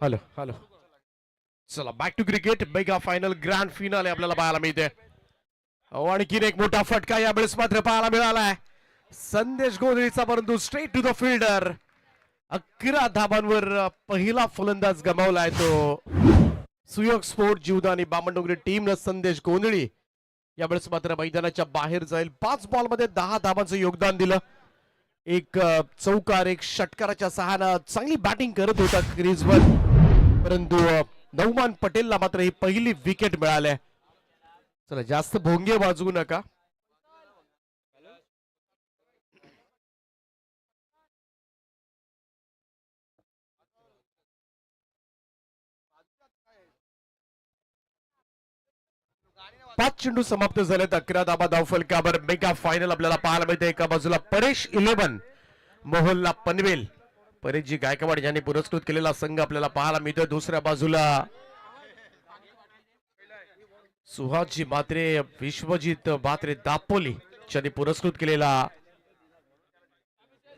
Hello hello. चला back to cricket. Mega final grand finale आपल्याला पाहायला मिळते. आणखीन एक मोठा फटका यावेळेस मात्र पाहायला मिळालाय संदेश गोंधळीचा, परंतु स्ट्रेट टू द फिल्डर. 11 धाबांवर पहिला फलंदाज गमावलाय तो सुयोग स्पोर्ट जीवदानी बामणडोंगरी टीमनं. संदेश गोंधळी यावेळेस मात्र मैदानाच्या बाहेर जाईल. 5 बॉलमध्ये 10 धाबांचं योगदान दिलं. एक चौकार, एक षटकाराच्या सहाय्यानं चांगली बॅटिंग करत होता क्रीजवर, परंतु नौमान पटेलला मात्र ही पहिली विकेट मिळाली. चला जास्त भोंगे वाजवू नका. पाच चेंडू समाप्त झालेत. 11 धाबा धावफलकावर. मेगा फायनल आपल्याला पाहायला मिळते. एका बाजूला परेश 11, मोहल्ला पनवेल, परेशजी गायकवाड यांनी पुरस्कृत केलेला संघ आपल्याला पाहायला मिळतोय. दुसऱ्या बाजूला सुहासजी म्हात्रे, विश्वजित म्हात्रे दापोली यांनी पुरस्कृत केलेला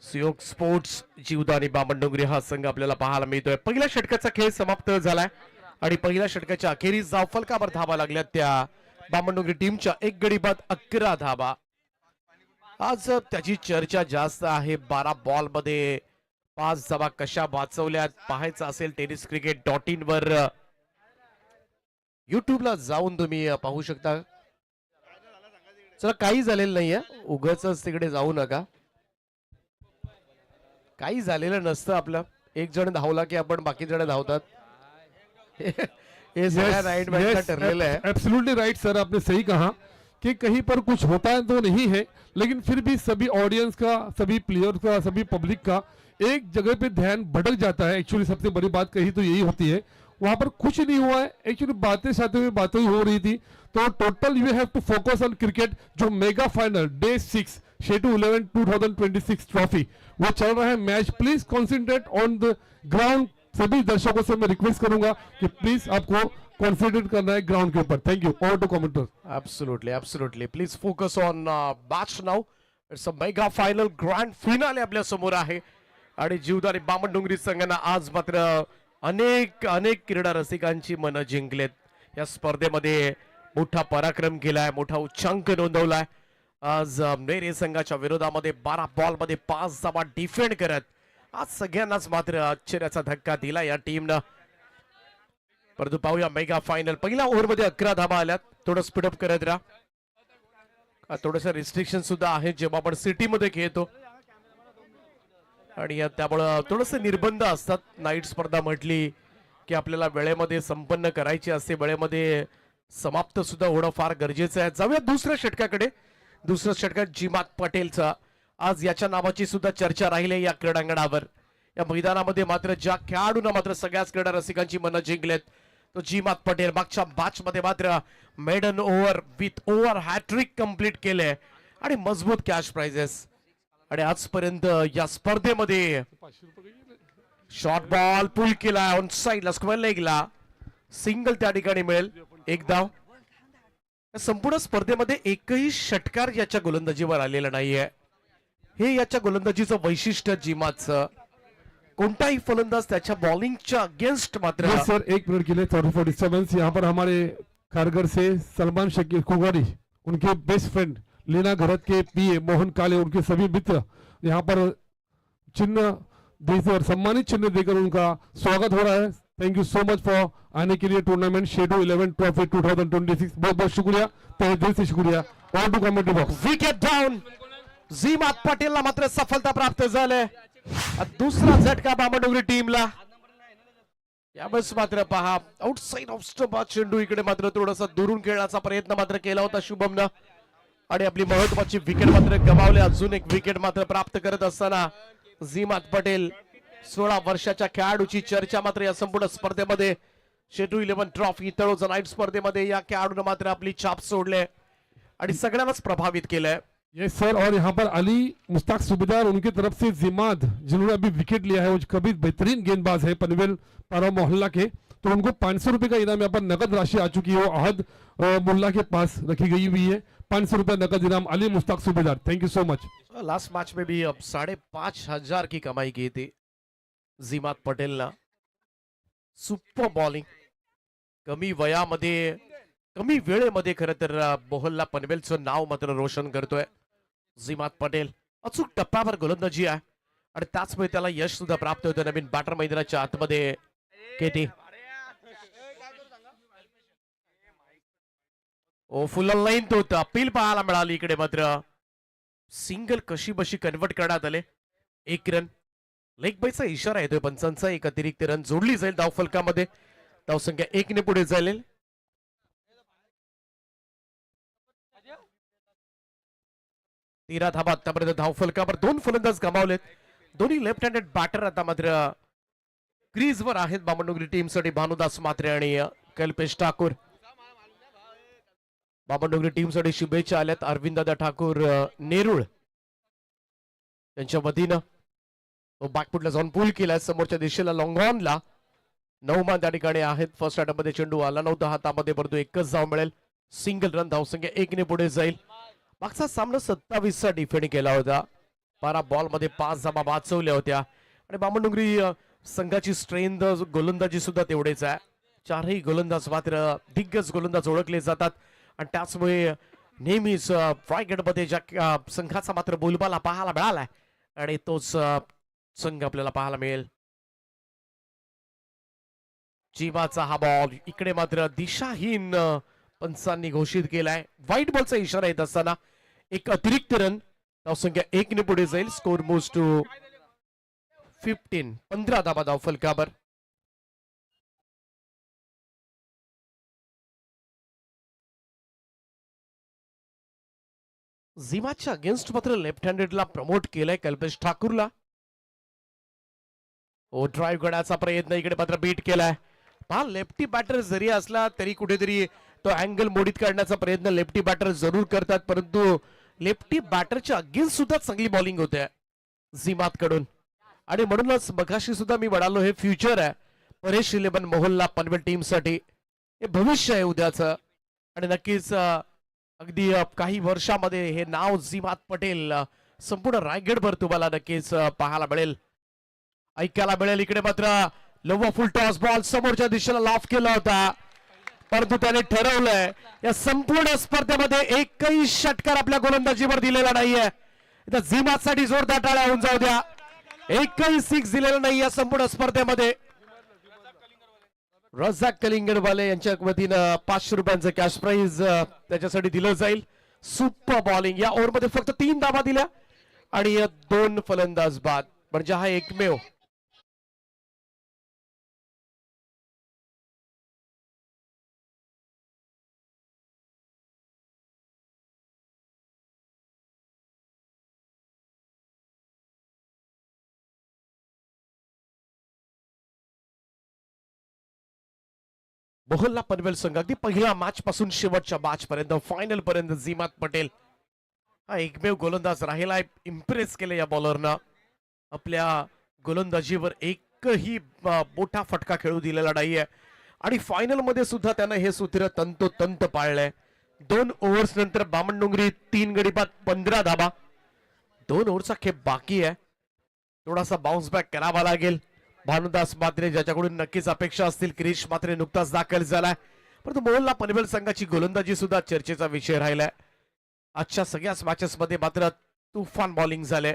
सुयोग स्पोर्ट्स जीवदानी बामणडोंगरी हा संघ आपल्याला पाहायला मिळतोय. पहिल्या षटकाचा खेळ समाप्त झालाय आणि पहिल्या षटकाच्या अखेरीस धावफलकावर धाबा लागल्या त्या बामणडोंगरी टीमच्या. एक गडी बाद 11 धाबा. आज त्याची चर्चा जास्त आहे. 12 बॉल मध्ये 5 धाबा कशा वाचवल्यात पाहायचं असेल tenniscricket.in वर युट्यूबला जाऊन तुम्ही पाहू शकता. चला काही झालेलं नाहीये, उगाच तिकडे जाऊ नका. काही झालेलं नसतं. आपलं एक जण धावला की आपण बाकी जण धावतात. ये सगळ्या राइट बॅटला ठरलेलं है. एब्सोल्युटली राइट सर, आपने सही कहा कि कहीं पर कुछ होता है तो नहीं है, लेकिन फिर भी सभी ऑडियंस का, सभी प्लेयर्स का, सभी पब्लिक का एक जगह पे ध्यान भटक जाता है. एक्चुअली सबसे बड़ी बात कही तो यही होती है. वहां पर कुछ नहीं हुआ है. एक्चुअली बातें साथ में बातें हो रही थी. तो total you have to focus on cricket. जो mega final day 6 schedule 11 2026 trophy वो चल रहा है match. Please concentrate on the ground. सभी दर्शकों से मैं रिक्वेस्ट करूंगा कि प्लीज आपको कॉन्सेंट्रेट करना है ग्राउंड के ऊपर. Thank you. Over to commentator. Absolutely, absolutely. Please focus on match now. It's a mega final grand finale आपल्या समोर आहे आणि जीवदानी बामणडोंगरी संघानं आज मात्र अनेक अनेक क्रीडा रसिकांची मनं जिंकलेत. या स्पर्धेमध्ये मोठा पराक्रम केलाय, मोठा उच्चांक नोंदवलाय. आज नेरे संघाच्या विरोधामध्ये 12 बॉल मध्ये 5 धावा डिफेंड करत आज सगळ्यांनाच मात्र आश्चर्याचा धक्का दिला या टीमनं. परंतु पाहूया मेगा फायनल. पहिल्या ओव्हर मध्ये 11 धावा आल्यात. थोडं स्पीडअप करत राहा. थोडस रिस्ट्रिक्शन सुद्धा आहे जेव्हा आपण सिटी मध्ये खेळतो आणि त्यामुळं थोडस निर्बंध असतात. नाईट स्पर्धा म्हटली की आपल्याला वेळेमध्ये संपन्न करायची असते, वेळेमध्ये समाप्त सुद्धा होणं फार गरजेचं आहे. जाऊया दुसऱ्या षटकाकडे. दुसऱ्या षटकात जिमात पटेलचा आज याच्या नावाची सुद्धा चर्चा राहिली या क्रीडांगणावर. या मैदानामध्ये मात्र ज्या खेळाडूंना मात्र सगळ्याच क्रीडा रसिकांची मनं जिंकलेत तो जिमात पटेल. मागच्या मॅच मध्ये मात्र maiden over with over hattrick complete केले आणि मजबूत कॅश प्राइजेस. आणि आजपर्यंत या स्पर्धेमध्ये शॉर्ट बॉल पुल केला ऑन साइडला स्क्वेअर लेगला. सिंगल त्या ठिकाणी मिळेल. एक धाव. संपूर्ण स्पर्धेमध्ये एकही षटकार याच्या गोलंदाजीवर आलेला नाहीये. हे याच्या गोलंदाजीचं वैशिष्ट्य जिमाचं. कोणताही फलंदाज त्याच्या बॉलिंगच्या अगेंस्ट मात्र यस सर, 1 मिनट के लिए सॉरी फॉर डिस्टर्बेंस. यहाँ पर हमारे खारगर से सलमान शकीर कुगाड़ी, उनके बेस्ट फ्रेंड लीना घरत के पीए मोहन काले, उनके सभी मित्र यहाँ पर चिन्ह देकर, सम्मानित चिन्ह देकर उनका स्वागत हो रहा है. Thank you so much for आने के लिए टूर्नामेंट शेड्यूल 11 ट्रॉफी 2026. बहुत बहुत शुक्रिया, तहे दिल से शुक्रिया. On to commentary box. Wicket down. झीमात पटेलला मात्र सफलता प्राप्त झाली. दुसरा झटका बामणडोंगरी टीमला. यावेळेस मात्र पहा आउटसाइड ऑफ स्टंप चेंडू इकडे मात्र थोडासा दुरून खेळण्याचा प्रयत्न मात्र केला होता शुभमनं आणि आपली महत्वाची विकेट मात्र गमावली. अजून एक विकेट मात्र प्राप्त करत असताना झीमात पटेल 16 वर्षाच्या खेळाडूची चर्चा मात्र या संपूर्ण स्पर्धेमध्ये शेड्यूल 11 ट्रॉफी तळोजा नाईट स्पर्धेमध्ये या खेळाडूने मात्र आपली छाप सोडले आणि सगळ्यांनाच प्रभावित केलंय. यस सर, और यहाँ पर अली मुश्ताक सूबेदार, उनकी तरफ से जिमाद जिन्होंने अभी विकेट लिया है, वो कभी बेहतरीन गेंदबाज है पनवेल पारा मोहल्ला के, तो उनको 500 रुपए का इनाम यहाँ पर नकद राशि आ चुकी है. वो अहद मुल्ला के पास रखी गई हुई है. 500 रुपए नकद इनाम अली मुश्ताक सूबेदार. Thank you so much. Last match में भी अब 5,500 की कमाई की थी झीमात पटेलला. Super bowling. कमी वयामध्ये कमी वेळेमध्ये खरं तर मोहल्ला पनवेलचं नाव मात्र रोशन करतोय झीमात पटेल. अचूक टप्प्यावर गोलंदाजी आहे आणि त्याचमुळे त्याला यश सुद्धा प्राप्त होतं नवीन बॅटर मैदानाच्या आतमध्ये. केटी ओ फुल लाईन तो होता. अपील पाहायला मिळाली इकडे मात्र सिंगल कशी बशी कन्वर्ट करण्यात आले. 1 रन. लेग बायचा इशारा येतोय पंचांचा. एक अतिरिक्त रन जोडली जाईल धावफलकामध्ये. धावसंख्या 1 ने पुढे जाईल. तेरा धाबा आतापर्यंत धावफलकावर 2 फलंदाज गमावलेत. दोन्ही लेफ्ट हँडेड बॅटर आता मात्र क्रीजवर आहेत बामणडोंगरी टीमसाठी. भानुदास मात्रे आणि कल्पेश ठाकूर. बामणडोंगरी टीमसाठी शुभेच्छा आल्यात अरविंददादा ठाकूर नेरुळ त्यांच्या वतीनं. तो बॅकफुटला जाऊन पूल केलाय समोरच्या दिशेला लॉंग ऑनला. 9 मान त्या ठिकाणी आहेत. फर्स्ट अटॅम्पमध्ये चेंडू आला नव्हता हातामध्ये, परंतु एकच धाव मिळेल. Single run. धावसंख्या 1 ने पुढे जाईल. मागचा सामना 27 चा डिफेंड केला होता. 12 बॉल मध्ये 5 धावा वाचवल्या होत्या आणि बामणडोंगरी संघाची स्ट्रेंथ गोलंदाजी सुद्धा तेवढेच आहे. 4ही गोलंदाज मात्र दिग्गज गोलंदाज ओळखले जातात आणि त्याचमुळे नेहमीच रायगडमध्ये ज्या संघाचा मात्र बोलबाला पाहायला मिळालाय आणि तोच संघ आपल्याला पाहायला मिळेल. जिमाचा हा बॉल इकडे मात्र दिशाहीन पंचांनी घोषित केलाय. व्हाईट बॉलचा इशारा येत असताना एक अतिरिक्त रन. धावसंख्या 1 ने पुढे जाईल. Score moves to 15. 15 धावा धावफलकावर. झीमाच्या अगेन्स्ट मात्र लेफ्ट हँडेडला प्रमोट केलंय कल्पेश ठाकूरला. ओ ड्राईव्ह करण्याचा प्रयत्न इकडे मात्र बीट केलाय. हा लेफ्टी बॅटर जरी असला तरी कुठेतरी तो अँगल मोडीत काढण्याचा प्रयत्न लेफ्टी बॅटर जरूर करतात, परंतु लेफ्टी बॅटरच्या अगेन्स्ट सुद्धा चांगली बॉलिंग होते झीमात कडून आणि म्हणूनच मगाशी सुद्धा मी म्हणालो हे फ्युचर आहे परेश 11 मोहल्ला पनवेल टीम साठी. हे भविष्य आहे उद्याचं आणि नक्कीच अगदी काही वर्षामध्ये हे नाव झीमात पटेल संपूर्ण रायगडभर तुम्हाला नक्कीच पाहायला मिळेल, ऐकायला मिळेल. इकडे मात्र लोवा फुल टॉस बॉल समोरच्या दिशेला लॉफ केला होता, परंतु त्याने ठरवलंय या संपूर्ण स्पर्धेमध्ये एकही षटकार आपल्या गोलंदाजीवर दिलेला नाहीये. झीमातसाठी जोरदार टाळ्या होऊन जाऊ द्या. एकही सिक्स दिलेला नाही या संपूर्ण स्पर्धेमध्ये. रजाक कलिंगडवाले यांच्या वतीनं 500 रुपयांचं कॅश प्राइज त्याच्यासाठी दिलं जाईल. Super bowling. या ओव्हरमध्ये फक्त 3 धावा दिल्या आणि 2 फलंदाज बाद, म्हणजे हा एकमेव मोहल्ला पनवेल संघ अगदी पहिल्या मॅच पासून शेवटच्या मॅच पर्यंत फायनल पर्यंत झीमात पटेल हा एकमेव गोलंदाज राहिला. इम्प्रेस केले या बॉलरनं. आपल्या गोलंदाजीवर एकही मोठा फटका खेळू दिलेला नाहीये. आणि फायनल मध्ये सुद्धा त्यानं हे सूत्र तंतोतंत पाळलंय. 2 ओव्हर्स नंतर बामणडोंगरी 3 गडी बाद 15 धाबा. 2 ओव्हरचा खेळ बाकी आहे. थोडासा बाउन्स बॅक करावा लागेल. भानुदास मात्रे ज्याच्याकडून नक्कीच अपेक्षा असतील. क्रिश मात्रे नुकताच दाखल झालाय, परंतु मोहल्ला पनवेल संघाची गोलंदाजी सुद्धा चर्चेचा विषय राहिलाय. आजच्या सगळ्याच मॅचेस मध्ये मात्र तुफान बॉलिंग झाले.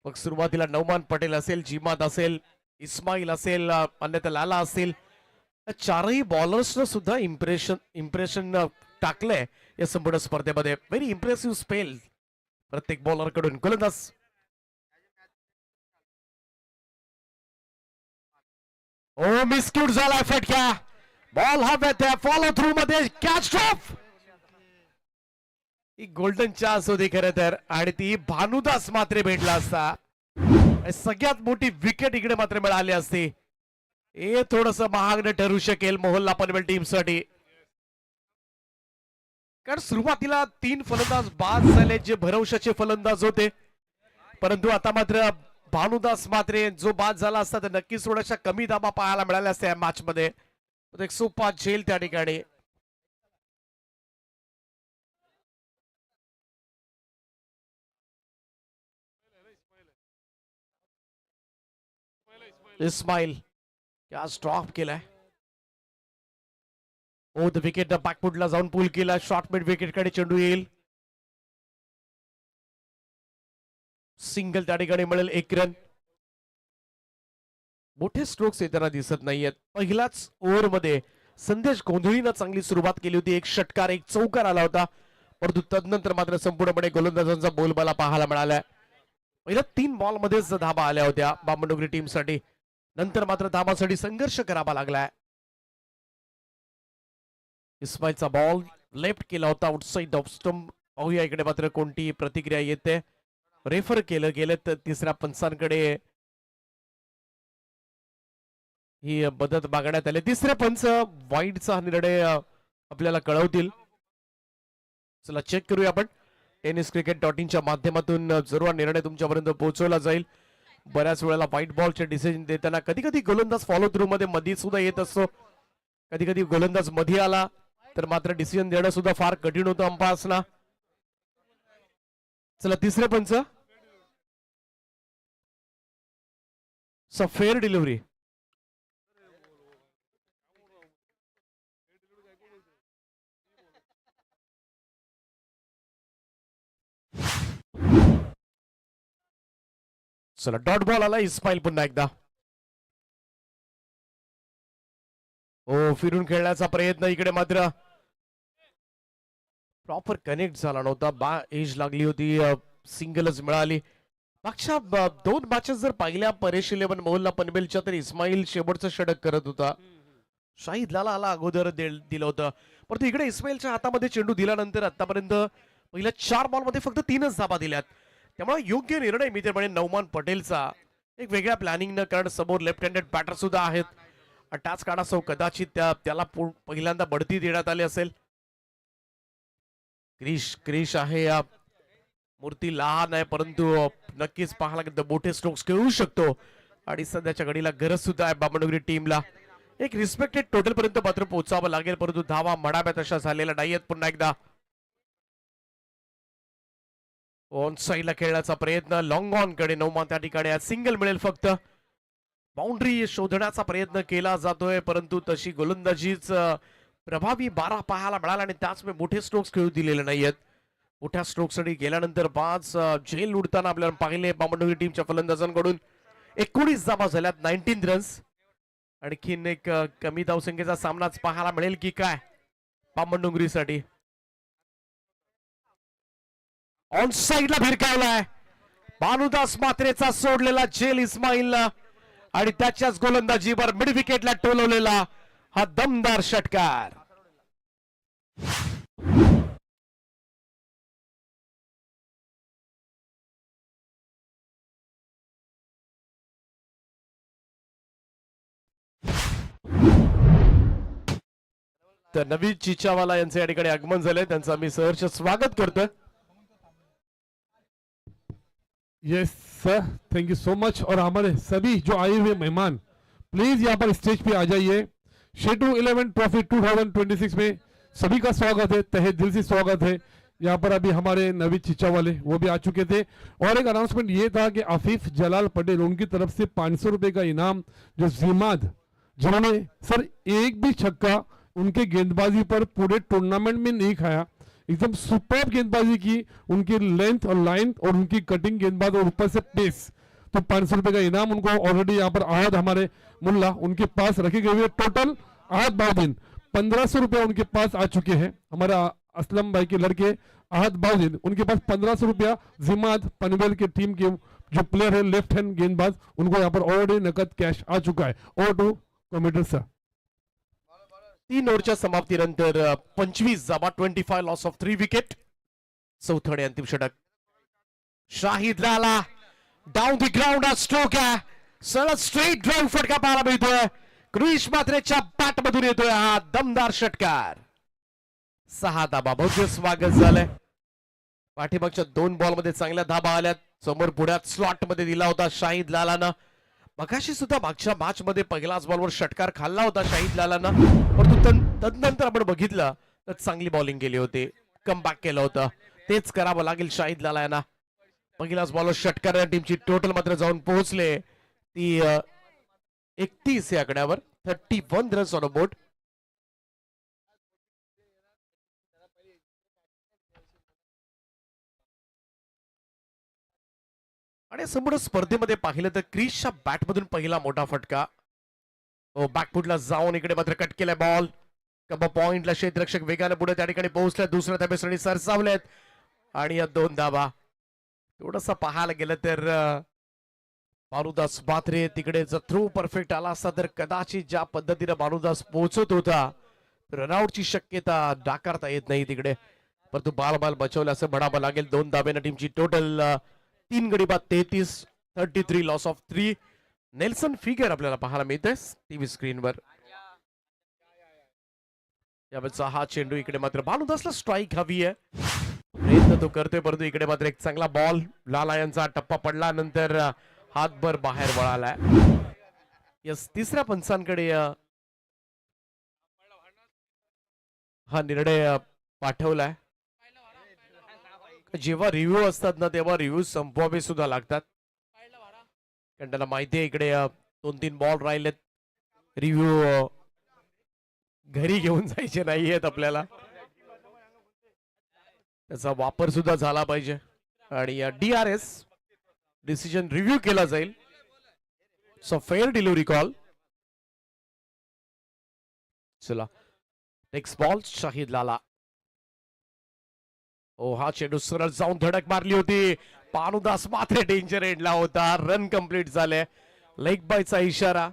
मग सुरुवातीला नौमान पटेल असेल, जिमाद असेल, इस्माईल असेल, अन्यथा लाला असेल, चारही बॉलर्सनं सुद्धा इम्प्रेशन टाकलंय या संपूर्ण स्पर्धेमध्ये. व्हेरी इम्प्रेसिव्ह स्पेल प्रत्येक बॉलर कडून. गोलंदाज ओ मिसक्यूट झालाय फटक्या. बॉल हवेत आहे, फॉलो थ्रू मध्ये कॅच ड्रॉप. ही गोल्डन चान्स होती खरं तर, आणि ती भानुदास मात्रे भेटला असता. सगळ्यात मोठी विकेट इकडे मात्र मिळाली असती. हे थोडस महाग ठरू शकेल मोहल्ला पनवेल टीम साठी, कारण सुरुवातीला 3 फलंदाज बाद झाले जे भरवशाचे फलंदाज होते. परंतु आता मात्र भानुदास मात्रे जो बाद झाला असता तर नक्कीच थोड्याशा कमी धाबा पाहायला मिळाल्या असत्या या मॅच मध्ये. एक सोपा झेल त्या ठिकाणी. इस्माईल ड्रॉप केलाय. ओ द विकेट बॅकफुटला जाऊन पूल केला. शॉर्ट मिड विकेट कडे चेंडू येईल. सिंगल त्या ठिकाणी मिळेल 1 रन. मोठे स्ट्रोक्स येताना दिसत नाहीयेत. पहिल्याच ओव्हर मध्ये संदेश गोंधळीनं चांगली सुरुवात केली होती. 1 षटकार 1 चौकार आला होता, परंतु तदनंतर मात्र संपूर्णपणे गोलंदाजांचा बोलबाला पाहायला मिळाला. पहिल्या 3 बॉल मध्येच धाबा आल्या होत्या बामणडोंगरी टीम साठी. नंतर मात्र धाबासाठी संघर्ष करावा लागलाय. इस्माईलचा बॉल लेफ्ट केला होता आउटसाइड ऑफ स्टंप. पाहूया इकडे मात्र कोणती प्रतिक्रिया येते. रेफर केलं गेलं तर तिसऱ्या पंचांकडे ही मदत मागण्यात आली. तिसरे पंच वाईडचा निर्णय आपल्याला कळवतील. चला चेक करूया आपण. tenniscricket.in माध्यमातून जरूर निर्णय तुमच्यापर्यंत पोहोचवला जाईल. बऱ्याच वेळेला व्हाईट बॉलचे डिसिजन देताना कधी कधी गोलंदाज फॉलो थ्रू मध्ये सुद्धा येत असतो. कधी कधी गोलंदाज मध्ये आला तर मात्र डिसिजन देणं सुद्धा फार कठीण होतं अंपायर्सना. चला तिसरे पंच. Fair delivery. चला डॉट बॉल आला. इस्माईल पुन्हा एकदा फिरून खेळण्याचा प्रयत्न. इकडे मात्र प्रॉपर कनेक्ट झाला नव्हता. एज लागली होती. सिंगलच मिळाली. मागच्या 2 मॅचेस जर पाहिल्या परेश 11 मोहल्ला पनवेलच्या, तर इस्माईल शेवटचं षटक करत होता. शाहिद लाला अगोदर दिलं होतं, परंतु इकडे इस्माईलच्या हातामध्ये चेंडू दिल्यानंतर आतापर्यंत पहिल्या 4 बॉल मध्ये फक्त 3च धाबा दिल्यात. त्यामुळे योग्य निर्णय मी तर म्हणेन नौमान पटेलचा. एक वेगळ्या प्लॅनिंग न, कारण समोर लेफ्ट हँडेड बॅटर सुद्धा आहेत. टाच काढासह कदाचित त्याला पहिल्यांदा बढती देण्यात आली असेल. क्रिश आहे. मूर्ती लहान आहे, परंतु नक्कीच पाहायला गेलं मोठे स्ट्रोक्स खेळू शकतो. आणि सध्याच्या घडीला गरज सुद्धा आहे बामणडोंगरी टीमला. एक रिस्पेक्टेड टोटल पर्यंत मात्र पोहोचावं लागेल, परंतु धावा म्हणाव्यात अशा झालेल्या नाहीयेत. पुन्हा एकदा ऑन साइडला खेळण्याचा प्रयत्न. लॉंग ऑन कडे नौमान त्या ठिकाणी सिंगल मिळेल फक्त. बाउंड्री शोधण्याचा प्रयत्न केला जातोय, परंतु तशी गोलंदाजीच प्रभावी 12 पाहायला मिळाला आणि त्याचमुळे मोठे स्ट्रोक्स खेळू दिलेले नाहीयेत. मोठ्या स्ट्रोक साठी गेल्यानंतर 5 झेल उडताना आपल्याला पाहिले बामणडोंगरी टीमच्या फलंदाजांकडून. 19 धावा झाल्यात, 19 रन्स. आणखीन एक कमी धावसंख्येचा सामनाच पाहायला मिळेल की काय बामणडोंगरीसाठी. ऑन साइडला भिरकावलाय भानुदास मात्रेचा सोडलेला झेल इस्माईलला, आणि त्याच्याच गोलंदाजीवर मिड विकेटला टोलवलेला हा दमदार षटकार. तर नवीन चिचावाला यांचे या ठिकाणी आगमन झाले, त्यांचं आम्ही सहर्ष स्वागत करतोय. Yes sir, thank you so much. और हमारे सभी जो आए हुए मेहमान प्लीज यहाँ पर स्टेज पे आ जाइए। शेटू 11 ट्रॉफी 2026 में सभी का स्वागत है, तहे दिल से स्वागत है। यहाँ पर अभी हमारे नवीद चिच्चा वाले वो भी आ चुके थे। और एक अनाउंसमेंट ये था कि आफिफ जलाल पटेल उनकी तरफ से 500 रुपए का इनाम, जो जीमाद जिन्होंने सर एक भी छक्का उनके गेंदबाजी पर पूरे टूर्नामेंट में नहीं खाया, एकदम सुपर गेंदबाजी की, उनकी लेंथ और लाइन और उनकी कटिंग गेंदबाज और ऊपर से पेस, तो 500 रुपए का इनाम उनको ऑलरेडी यहाँ पर आहद हमारे मुल्ला उनके पास रखे गए हुए। टोटल आहद बाउद्दीन 1500 रुपया उनके पास आ चुके हैं। हमारा असलम भाई के लड़के आहद बाउद्दीन उनके पास 1500 रुपया जिमाद पनवेल के टीम के जो प्लेयर है लेफ्ट हैंड गेंदबाज, उनको यहाँ पर ऑलरेडी नकद कैश आ चुका है। और टू कमेंटर सर, 3 ओव्हरच्या समाप्तीनंतर 25 धावा, 25 लॉस ऑफ 3 विकेट। चौथं आणि अंतिम षटक शाहिद लाला डाऊन द ग्राउंड हा स्ट्रोक आहे, सरळ स्ट्रेट ड्राईव्ह फटका पाहायला मिळतोय। क्रिश मात्रेच्या बॅट मधून येतोय हा दमदार षटकार। 6 धाबा, भव्य स्वागत झालंय। पाठीमागच्या 2 बॉल मध्ये चांगल्या धाबा आल्यात। समोर पुढ्यात स्लॉट मध्ये दिला होता शाहिद लालानं। मगाशी सुद्धा मागच्या मॅच मध्ये पहिल्याच बॉलवर षटकार खाल्ला होता शाहिद लालानं, परंतु तदनंतर आपण बघितलं तर चांगली बॉलिंग केली होती, कमबॅक केलं होतं। तेच करावं लागेल शाहिद लाला यांना। पहिल्याच बॉलवर षटकार या टीमची टोटल मात्र जाऊन पोहोचले ती 31 या आकड्यावर, 31 रन्स ऑन अ बोर्ड। आणि संपूर्ण स्पर्धेमध्ये पाहिलं तर क्रिसच्या बॅटमधून पहिला मोठा फटका, बॅकफुटला जाऊन इकडे मात्र कट केलाय बॉल। कबा पॉइंटला क्षेत्ररक्षक वेगाने पुढे त्या ठिकाणी पोहोचले, दुसऱ्या धाब्यासाठी सरसावलेत आणि या 2 धाबा। थोडंसं पाहायला गेलं तर भानुदास म्हात्रे तिकडे जर थ्रो परफेक्ट आला असता तर कदाचित ज्या पद्धतीने भानुदास पोहोचत होता रनआउटची शक्यता नाकारता येत नाही तिकडे, परंतु बाल बचवलं असं म्हणावं लागेल। 2 धाब्याने टीमची टोटल 3 गडी बाद 33 लॉस ऑफ 3। नेल्सन फिगर आपल्याला पाहायला मिळतंय टीव्ही स्क्रीनवर। यावेळेचा हा चेंडू इकडे मात्र भानुदासला स्ट्राईक हवी आहे, प्रयत्न तो करतोय, परंतु इकडे मात्र एक चांगला बॉल, लाला यांचा टप्पा पडला नंतर हातभर बाहेर वळालाय। यस, तिसऱ्या पंचांकडे हा निर्णय पाठवलाय। जेव्हा रिव्ह्यू असतात ना तेव्हा रिव्ह्यू संपवावे सुद्धा लागतात, कारण त्याला माहिती आहे इकडे 2-3 बॉल राहिलेत, रिव्ह्यू घरी घेऊन जायचे नाहीयेत आपल्याला, त्याचा वापर सुद्धा झाला पाहिजे आणि DRS डिसिजन रिव्ह्यू केला जाईल। सो फेअर डिलिव्हरी कॉल। चला नेक्स्ट बॉल शाहिद लाला। हा चेंडू सरळ जाऊन धडक मारली होती, भानुदास मात्र डेंजर एंडला होता, रन कंप्लीट झाले, लेग बायचा इशारा।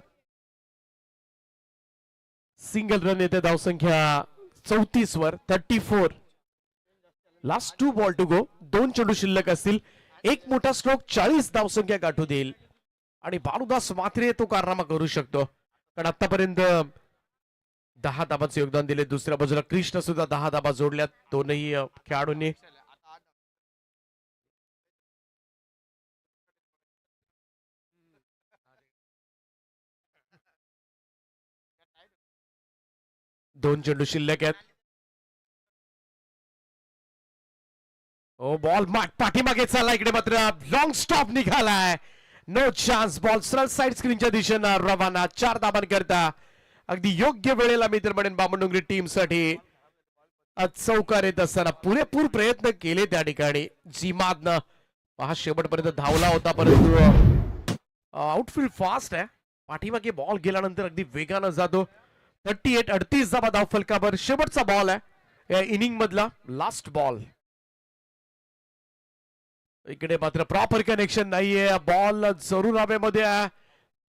सिंगल रन येते, धावसंख्या 34 वर 34। लास्ट 2 बॉल टू गो, 2 चेंडू शिल्लक असतील, एक मोठा स्ट्रोक 40 धावसंख्या गाठू देईल आणि भानुदास मात्रे तो कारनामा करू शकतो, कारण आतापर्यंत 10 धाबांचे योगदान दिले। दुसऱ्या बाजूला कृष्ण सुद्धा 10 धाबा जोडल्यात दोनही खेळाडूंनी। दोन चेंडू शिल्लक आहेत। बॉल पाठीमागे चालला, इकडे मात्र लॉंग स्टॉप निघालाय, नो चान्स। बॉल सरळ साइड स्क्रीनच्या दिशेनं रवाना, 4 धाबांकरता अगदी योग्य वेळेला मी तर म्हणेन बामणडोंगरी टीम साठी चौकार येत असताना पुरेपूर प्रयत्न केले त्या ठिकाणी जिमादनं। हा शेवटपर्यंत धावला होता, परंतु आउटफील्ड फास्ट आहे, पाठीमागे बॉल गेल्यानंतर अगदी वेगानं जातो। 38 धाबा धाव फलकावर, शेवटचा बॉल आहे या इनिंग मधला, लास्ट बॉल। इकडे मात्र प्रॉपर कनेक्शन नाहीये, बॉल जरूर हवेमध्ये आहे,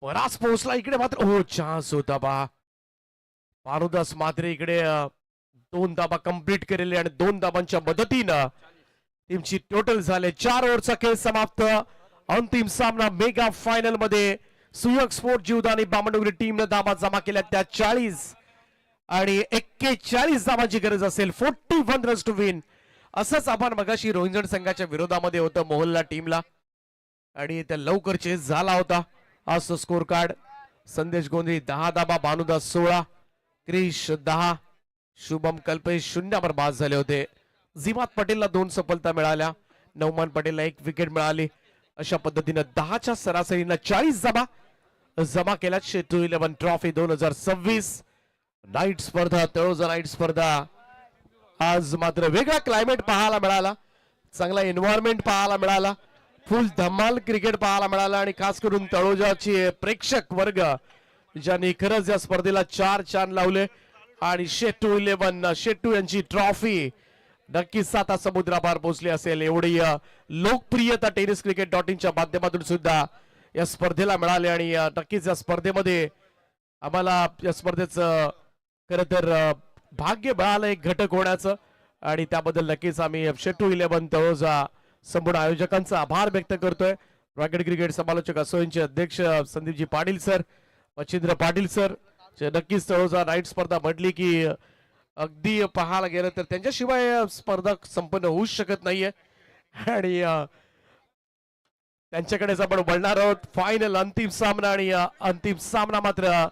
बराच पोहोचला, इकडे मात्र चान्स होता पहा। भानुदास मात्रे इकडे 2 धाबा कंप्लीट केलेले आणि 2 धाबांच्या मदतीनं टीमची टोटल झाले 4 ओव्हरचा खेळ समाप्त। अंतिम सामना मेगा फायनल मध्ये सुयोग स्पोर्ट जीवदानी बामणडोंगरी टीमने धाबा जमा केल्या त्या 40 आणि 41 धाबांची गरज असेल, 41 रन्स टू विन। असंच आपण मगाशी रोहिंजण संघाच्या विरोधामध्ये होतं मोहल्ला टीमला आणि त्या लवकर चेस झाला होता। आज स्कोर कार्ड संदेश गोंधळी 10 धाबा, भानुदास 16, क्रिश 10, शुभम कल्पेश 0 बाद झाले होते. जिमात पटेलला 2 सफलता मिळाल्या, नवमान पटेलला 1 विकेट मिळाली. अशा पद्धतीने 10च्या सरासरीनं 40 जमा केल्यात. शेट्टी 11 ट्रॉफी 2026 नाईट स्पर्धा, तळोजा नाईट स्पर्धा. आज मात्र वेगळा क्लायमेट पाहायला मिळाला, चांगला एन्व्हायरमेंट पाहायला मिळाला, फुल धमाल क्रिकेट पाहायला मिळाला आणि खास करून तळोजाचे प्रेक्षक वर्ग ज्यांनी खरंच या स्पर्धेला 4 चांद लावले. आणि शेट्टू यांची ट्रॉफी नक्कीच आता समुद्रापार पोहोचली असेल. एवढी लोकप्रियता टेनिस क्रिकेट .in माध्यमातून सुद्धा या स्पर्धेला मिळाली. आणि नक्कीच या स्पर्धेमध्ये आम्हाला या स्पर्धेचं खरं तर भाग्य मिळालं एक घटक होण्याचं. आणि त्याबद्दल नक्कीच आम्ही शेट्टू 11 तळोजा संपूर्ण आयोजकांचा आभार व्यक्त करतोय. रॉकेट क्रिकेट समालोचक असोसिएशनचे अध्यक्ष संदीपजी पाटील सर, मच्छिंद्र पाटील सर, नक्कीच तळोजा नाईट स्पर्धा म्हटली की अगदी पाहायला गेलं तर त्यांच्याशिवाय स्पर्धा संपन्न होऊच शकत नाहीये. आणि त्यांच्याकडेच आपण बोलणार आहोत. फायनल अंतिम सामना, आणि अंतिम सामना मात्र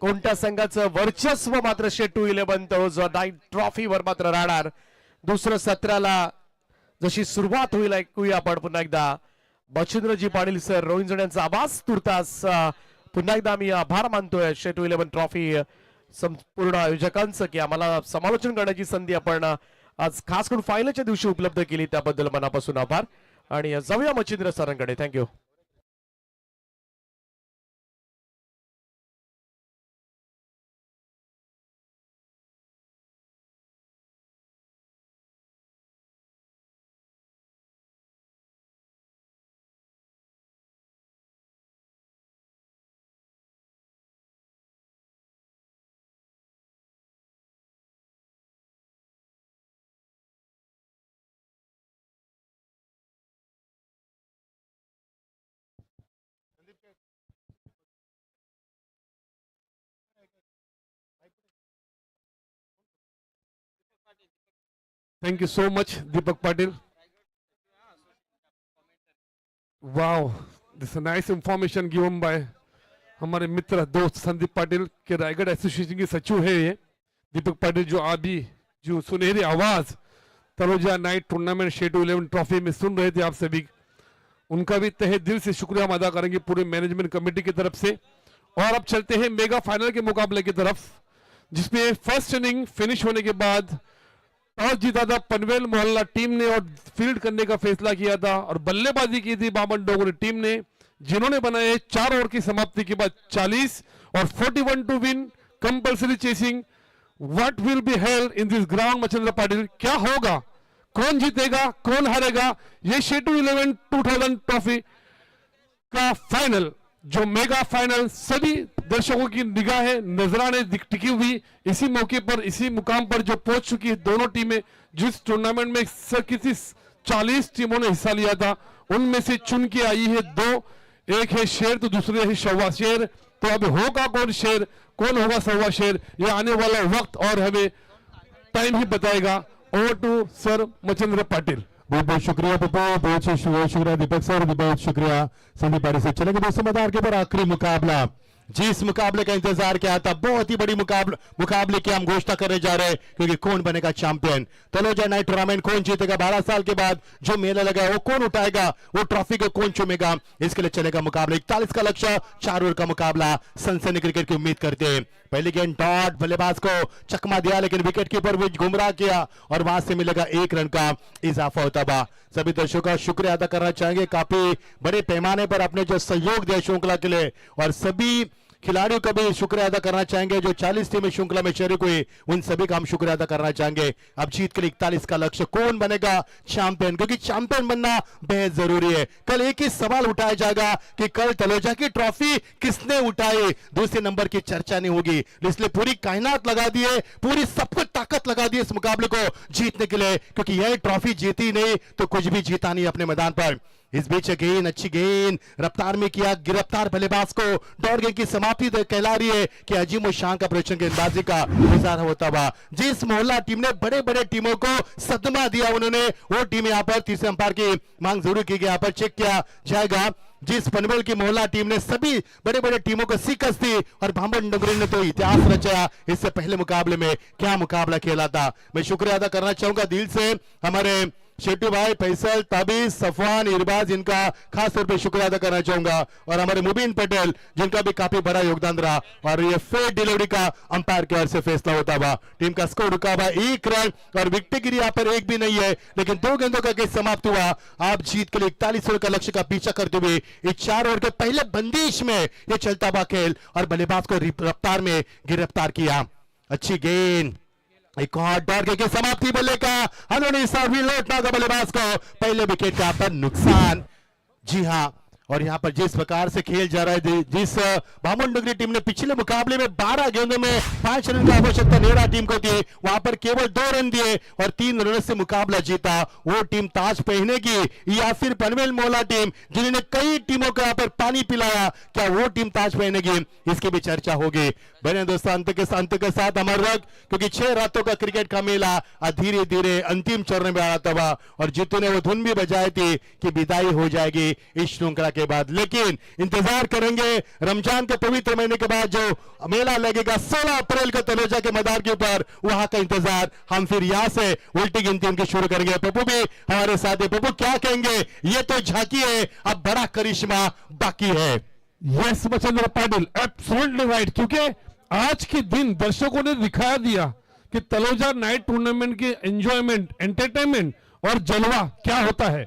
कोणत्या संघाचं वर्चस्व मात्र शेट्टू 11 तळोजा नाईट ट्रॉफीवर मात्र राहणार. दुसऱ्या सत्राला जशी सुरुवात होईल ऐकूया आपण पुन्हा एकदा मच्छिंद्रजी पाटील सर, रोहित जण यांचा आवाज तुर्तास पुन्हा एकदा आम्ही आभार मानतोय शेट्टू 11 ट्रॉफी संपूर्ण आयोजकांचं की आम्हाला समालोचन करण्याची संधी आपण आज खास करून फायनलच्या दिवशी उपलब्ध केली, त्याबद्दल मनापासून आभार. आणि जाऊया Machhindra सरांकडे. Thank you. Thank you so much, Deepak Patil. Wow, this is a nice information given by हमारे मित्र दोस्त संदीप पाटिल के रायगढ़ एसोसिएशन के सचिव है ये दीपक पाटिल, जो अभी जो सुनहरी आवाज तलोजा नाइट टूर्नामेंट शेट्टू 11 ट्रॉफी में सुन रहे थे आप सभी, उनका भी तहे दिल से शुक्रिया हम अदा करेंगे पूरे मैनेजमेंट कमेटी की तरफ से. और अब चलते हैं मेगा फाइनल के मुकाबले की तरफ, जिसमें फर्स्ट इनिंग फिनिश होने के बाद टॉस जीता था पनवेल मोहल्ला टीम ने और फील्ड करने का फैसला किया था, और बल्लेबाजी की थी बामन डोगरी टीम ने, जिन्होंने बनाए 4 ओवर की समाप्ति के बाद 40 और 41 to win compulsory chasing. What will be held in this ground Machhindra Patil, क्या होगा, कौन जीतेगा कौन हारेगा, ये शेट्टू 11 2000 ट्रॉफी का फाइनल, जो मेगा फाइनल सभी दर्शकों की निगाहें नजराने टिकी हुई इसी मौके पर, इसी मुकाम पर जो पहुंच चुकी है दोनों टीमें. जिस टूर्नामेंट में किसी 40 टीमों ने हिस्सा लिया था, उनमें से चुन के आई है 2, एक है शेर तो दूसरे है सवा शेर. तो अब होगा कौन शेर, कौन होगा सवा शेर, ये आने वाला वक्त और हमें टाइम ही बताएगा. Over to sir Machhindra Patil. बहुत बहुत शुक्रिया पप्पू, बहुत शुक्रिया दीपक सर, बहुत शुक्रिया संदीप पाटिल सर. चलेंगे दोस्तों मैदान के ऊपर आखिरी मुकाबला, जिस मुकाबले का इंतजार किया था, बहुत ही बड़ी मुकाबले की हम घोषणा करने जा रहे हैं, क्योंकि कौन बनेगा चैंपियन. तलोजा नाइट टूर्नामेंट कौन जीतेगा, 12 साल के बाद जो मेला लगा है वो कौन उठाएगा, वो ट्रॉफी को कौन चूमेगा, इसके लिए चलेगा मुकाबला. 41 का लक्ष्य, 4 ओवर का मुकाबला, सनसनी क्रिकेट की उम्मीद करते हैं. पहली गेंद डॉट, बल्लेबाज को चकमा दिया लेकिन विकेट कीपर भी गुमराह किया और वहां से मिलेगा 1 रन का इजाफा होता हुआ. सभी दर्शकों का शुक्रिया अदा करना चाहेंगे, काफी बड़े पैमाने पर अपने जो सहयोग दिया श्रृंखला के लिए, और सभी खिलाड़ियों का भी शुक्रिया अदा करना चाहेंगे जो 40 टीमें श्रृंखला में शरीक हुई, उन सभी का हम शुक्रिया अदा करना चाहेंगे. अब जीत के लिए 41 का लक्ष्य, कौन बनेगा चैंपियन, क्योंकि चैंपियन बनना बेहद जरूरी है. कल एक ही सवाल उठाया जाएगा कि कल तलोजा की ट्रॉफी किसने उठाई, दूसरे नंबर की चर्चा नहीं होगी. इसलिए पूरी कायनात लगा दी है, पूरी सब कुछ ताकत लगा दी है इस मुकाबले को जीतने के लिए, क्योंकि यह ट्रॉफी जीती नहीं तो कुछ भी जीता नहीं अपने मैदान पर. इस बीच गेंद, अच्छी गेंद रफ्तार में किया, गिरफ्तार बल्लेबाज को डॉट गेंद की समाप्ति कहला रही है कि अजीम शान का प्रदर्शन गेंदबाजी का गुजारा होता हुआ. जिस मोहल्ला टीम ने बड़े बड़े टीमों को सदमा दिया, उन्होंने वो टीम यहाँ पर तीसरे अंपायर की मांग जरूर की, यहाँ पर चेक किया जाएगा जिस पनवेल की मोहल्ला टीम ने सभी बड़े बड़े टीमों को शिकस्त दी और भामन डोंगरी ने तो इतिहास रचाया। इससे पहले मुकाबले में क्या मुकाबला खेला था। मैं शुक्रिया अदा करना चाहूंगा दिल से हमारे शेट्टू भाई, फैसल, ताबीज, सफवान, इरबाज, इनका खास तौर पे शुक्रिया अदा करना चाहूंगा और हमारे मुबीन पटेल जिनका भी काफी बड़ा योगदान रहा। और ये फेयर डिलीवरी का अंपायर के ओर से फैसला होता हुआ टीम का स्कोर रुका हुआ 1 रन और विकेट गिरी यहाँ पर एक भी नहीं है, लेकिन 2 गेंदों का गेंद समाप्त हुआ। आप जीत के लिए 41 रन का लक्ष्य का पीछा करते हुए इस 4 ओवर के पहले बंदिश में ये चलता हुआ खेल और बल्लेबाज को रफ्तार में गिरफ्तार किया। अच्छी गेंद, एक और डॉट की समाप्ति बल्ले का उन्होंने सावी लौटना का बल्लेबाज को पहले विकेट का पर नुकसान। जी हां, और यहां पर जिस प्रकार से खेल जा रहा है, जिस भामन डोंगरी टीम ने पिछले मुकाबले में 12 गेंदों में 5 रन की आवश्यकता नेहरा टीम को थी, वहां पर केवल 2 रन दिए और 3 रनों से मुकाबला जीता। वो टीम ताज पहनेगी या फिर पनवेल मोहल्ला टीम जिन्होंने कई टीमों को यहां पर पानी पिलाया, क्या वो टीम ताज पहनेगी, इसकी भी चर्चा होगी। बने दोस्तों, अंत के साथ अमर रख, क्योंकि 6 रातों का क्रिकेट का मेला धीरे धीरे अंतिम चरण में आता हुआ और जीतू ने वो धुन भी बजाई थी कि विदाई हो जाएगी इस श्रृंखला के बाद। लेकिन इंतजार करेंगे रमजान के पवित्र महीने के बाद जो मेला लगेगा 16 अप्रैल को तलोजा के मैदान के ऊपर, वहां का इंतजार हम फिर यहां से उल्टी गिनती उनकी शुरू करेंगे। पप्पू भी हमारे साथ है। पप्पू क्या कहेंगे, ये तो झांकी है, अब बड़ा करिश्मा बाकी है। Yes Machhindra Patil, absolutely right, क्योंकि आज के दिन दर्शकों ने दिखा दिया कि तलोजा नाइट टूर्नामेंट के एंजॉयमेंट, एंटरटेनमेंट और जलवा क्या होता है।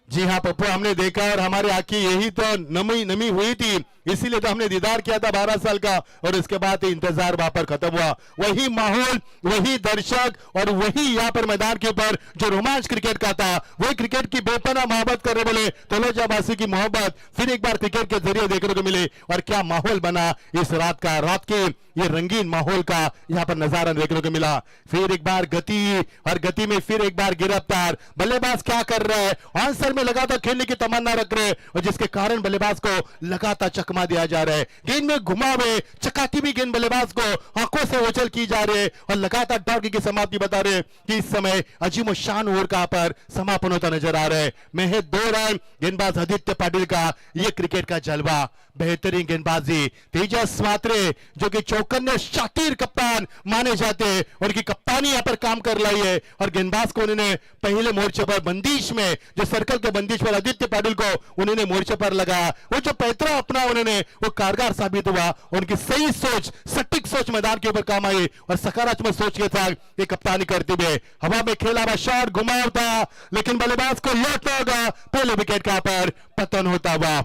जी हाँ पप्पू, हमने देखा और हमारी आंखें यही तो नमी हुई थी, इसीलिए तो हमने दीदार किया था 12 साल का और इसके बाद इंतजार वहां पर खत्म हुआ। वही माहौल, वही दर्शक और वही यहाँ पर मैदान के ऊपर जो रोमांच क्रिकेट का था, वही क्रिकेट की बेपनाह मोहब्बत करने वाले तलोजावासी की मोहब्बत फिर एक बार क्रिकेट के जरिए देखने को मिले। और क्या माहौल बना इस रात का, रात के ये रंगीन माहौल का यहाँ पर नजारा देखने को मिला। फिर एक बार गति और गति में फिर एक बार गिरफ्तार। बल्लेबाज क्या कर रहे हैं, आंसर में लगातार खेलने की तमन्ना रख रहे हैं और जिसके कारण बल्लेबाज को लगातार चकमा दिया जा रहा है। गेंद में घुमावे चकाती भी गेंद बल्लेबाज को आंखों से उछल की जा रही है और लगातार डॉगी की समाप्ति बता रहे हैं कि इस समय अजीम शान ओवर का पर समापन होता नजर आ रहा है। महज 2 रन, गेंदबाज आदित्य पाटिल का ये क्रिकेट का जलवा, बेहतरीन गेंदबाजी। तेजस मात्रे जो कि चौकन्ने शातिर कप्तान माने जाते हैं, उनकी कप्तानी यहाँ पर काम कर रही है और गेंदबाज को उन्होंने पहले मोर्चे पर बंदिश में, जो सर्कल के बंदिश पर आदित्य पाटिल को उन्होंने मोर्चे पर लगाया, वो जो पैतरा अपना उन्होंने वो कारगर साबित हुआ। उनकी सही सोच, सटीक सोच मैदान के ऊपर काम आई और सकारात्मक सोच के साथ ये कप्तानी करते हुए हवा में खेला हुआ शॉट घुमाव था, लेकिन बल्लेबाज को लौटना होगा। पहले विकेट का पर पतन होता हुआ,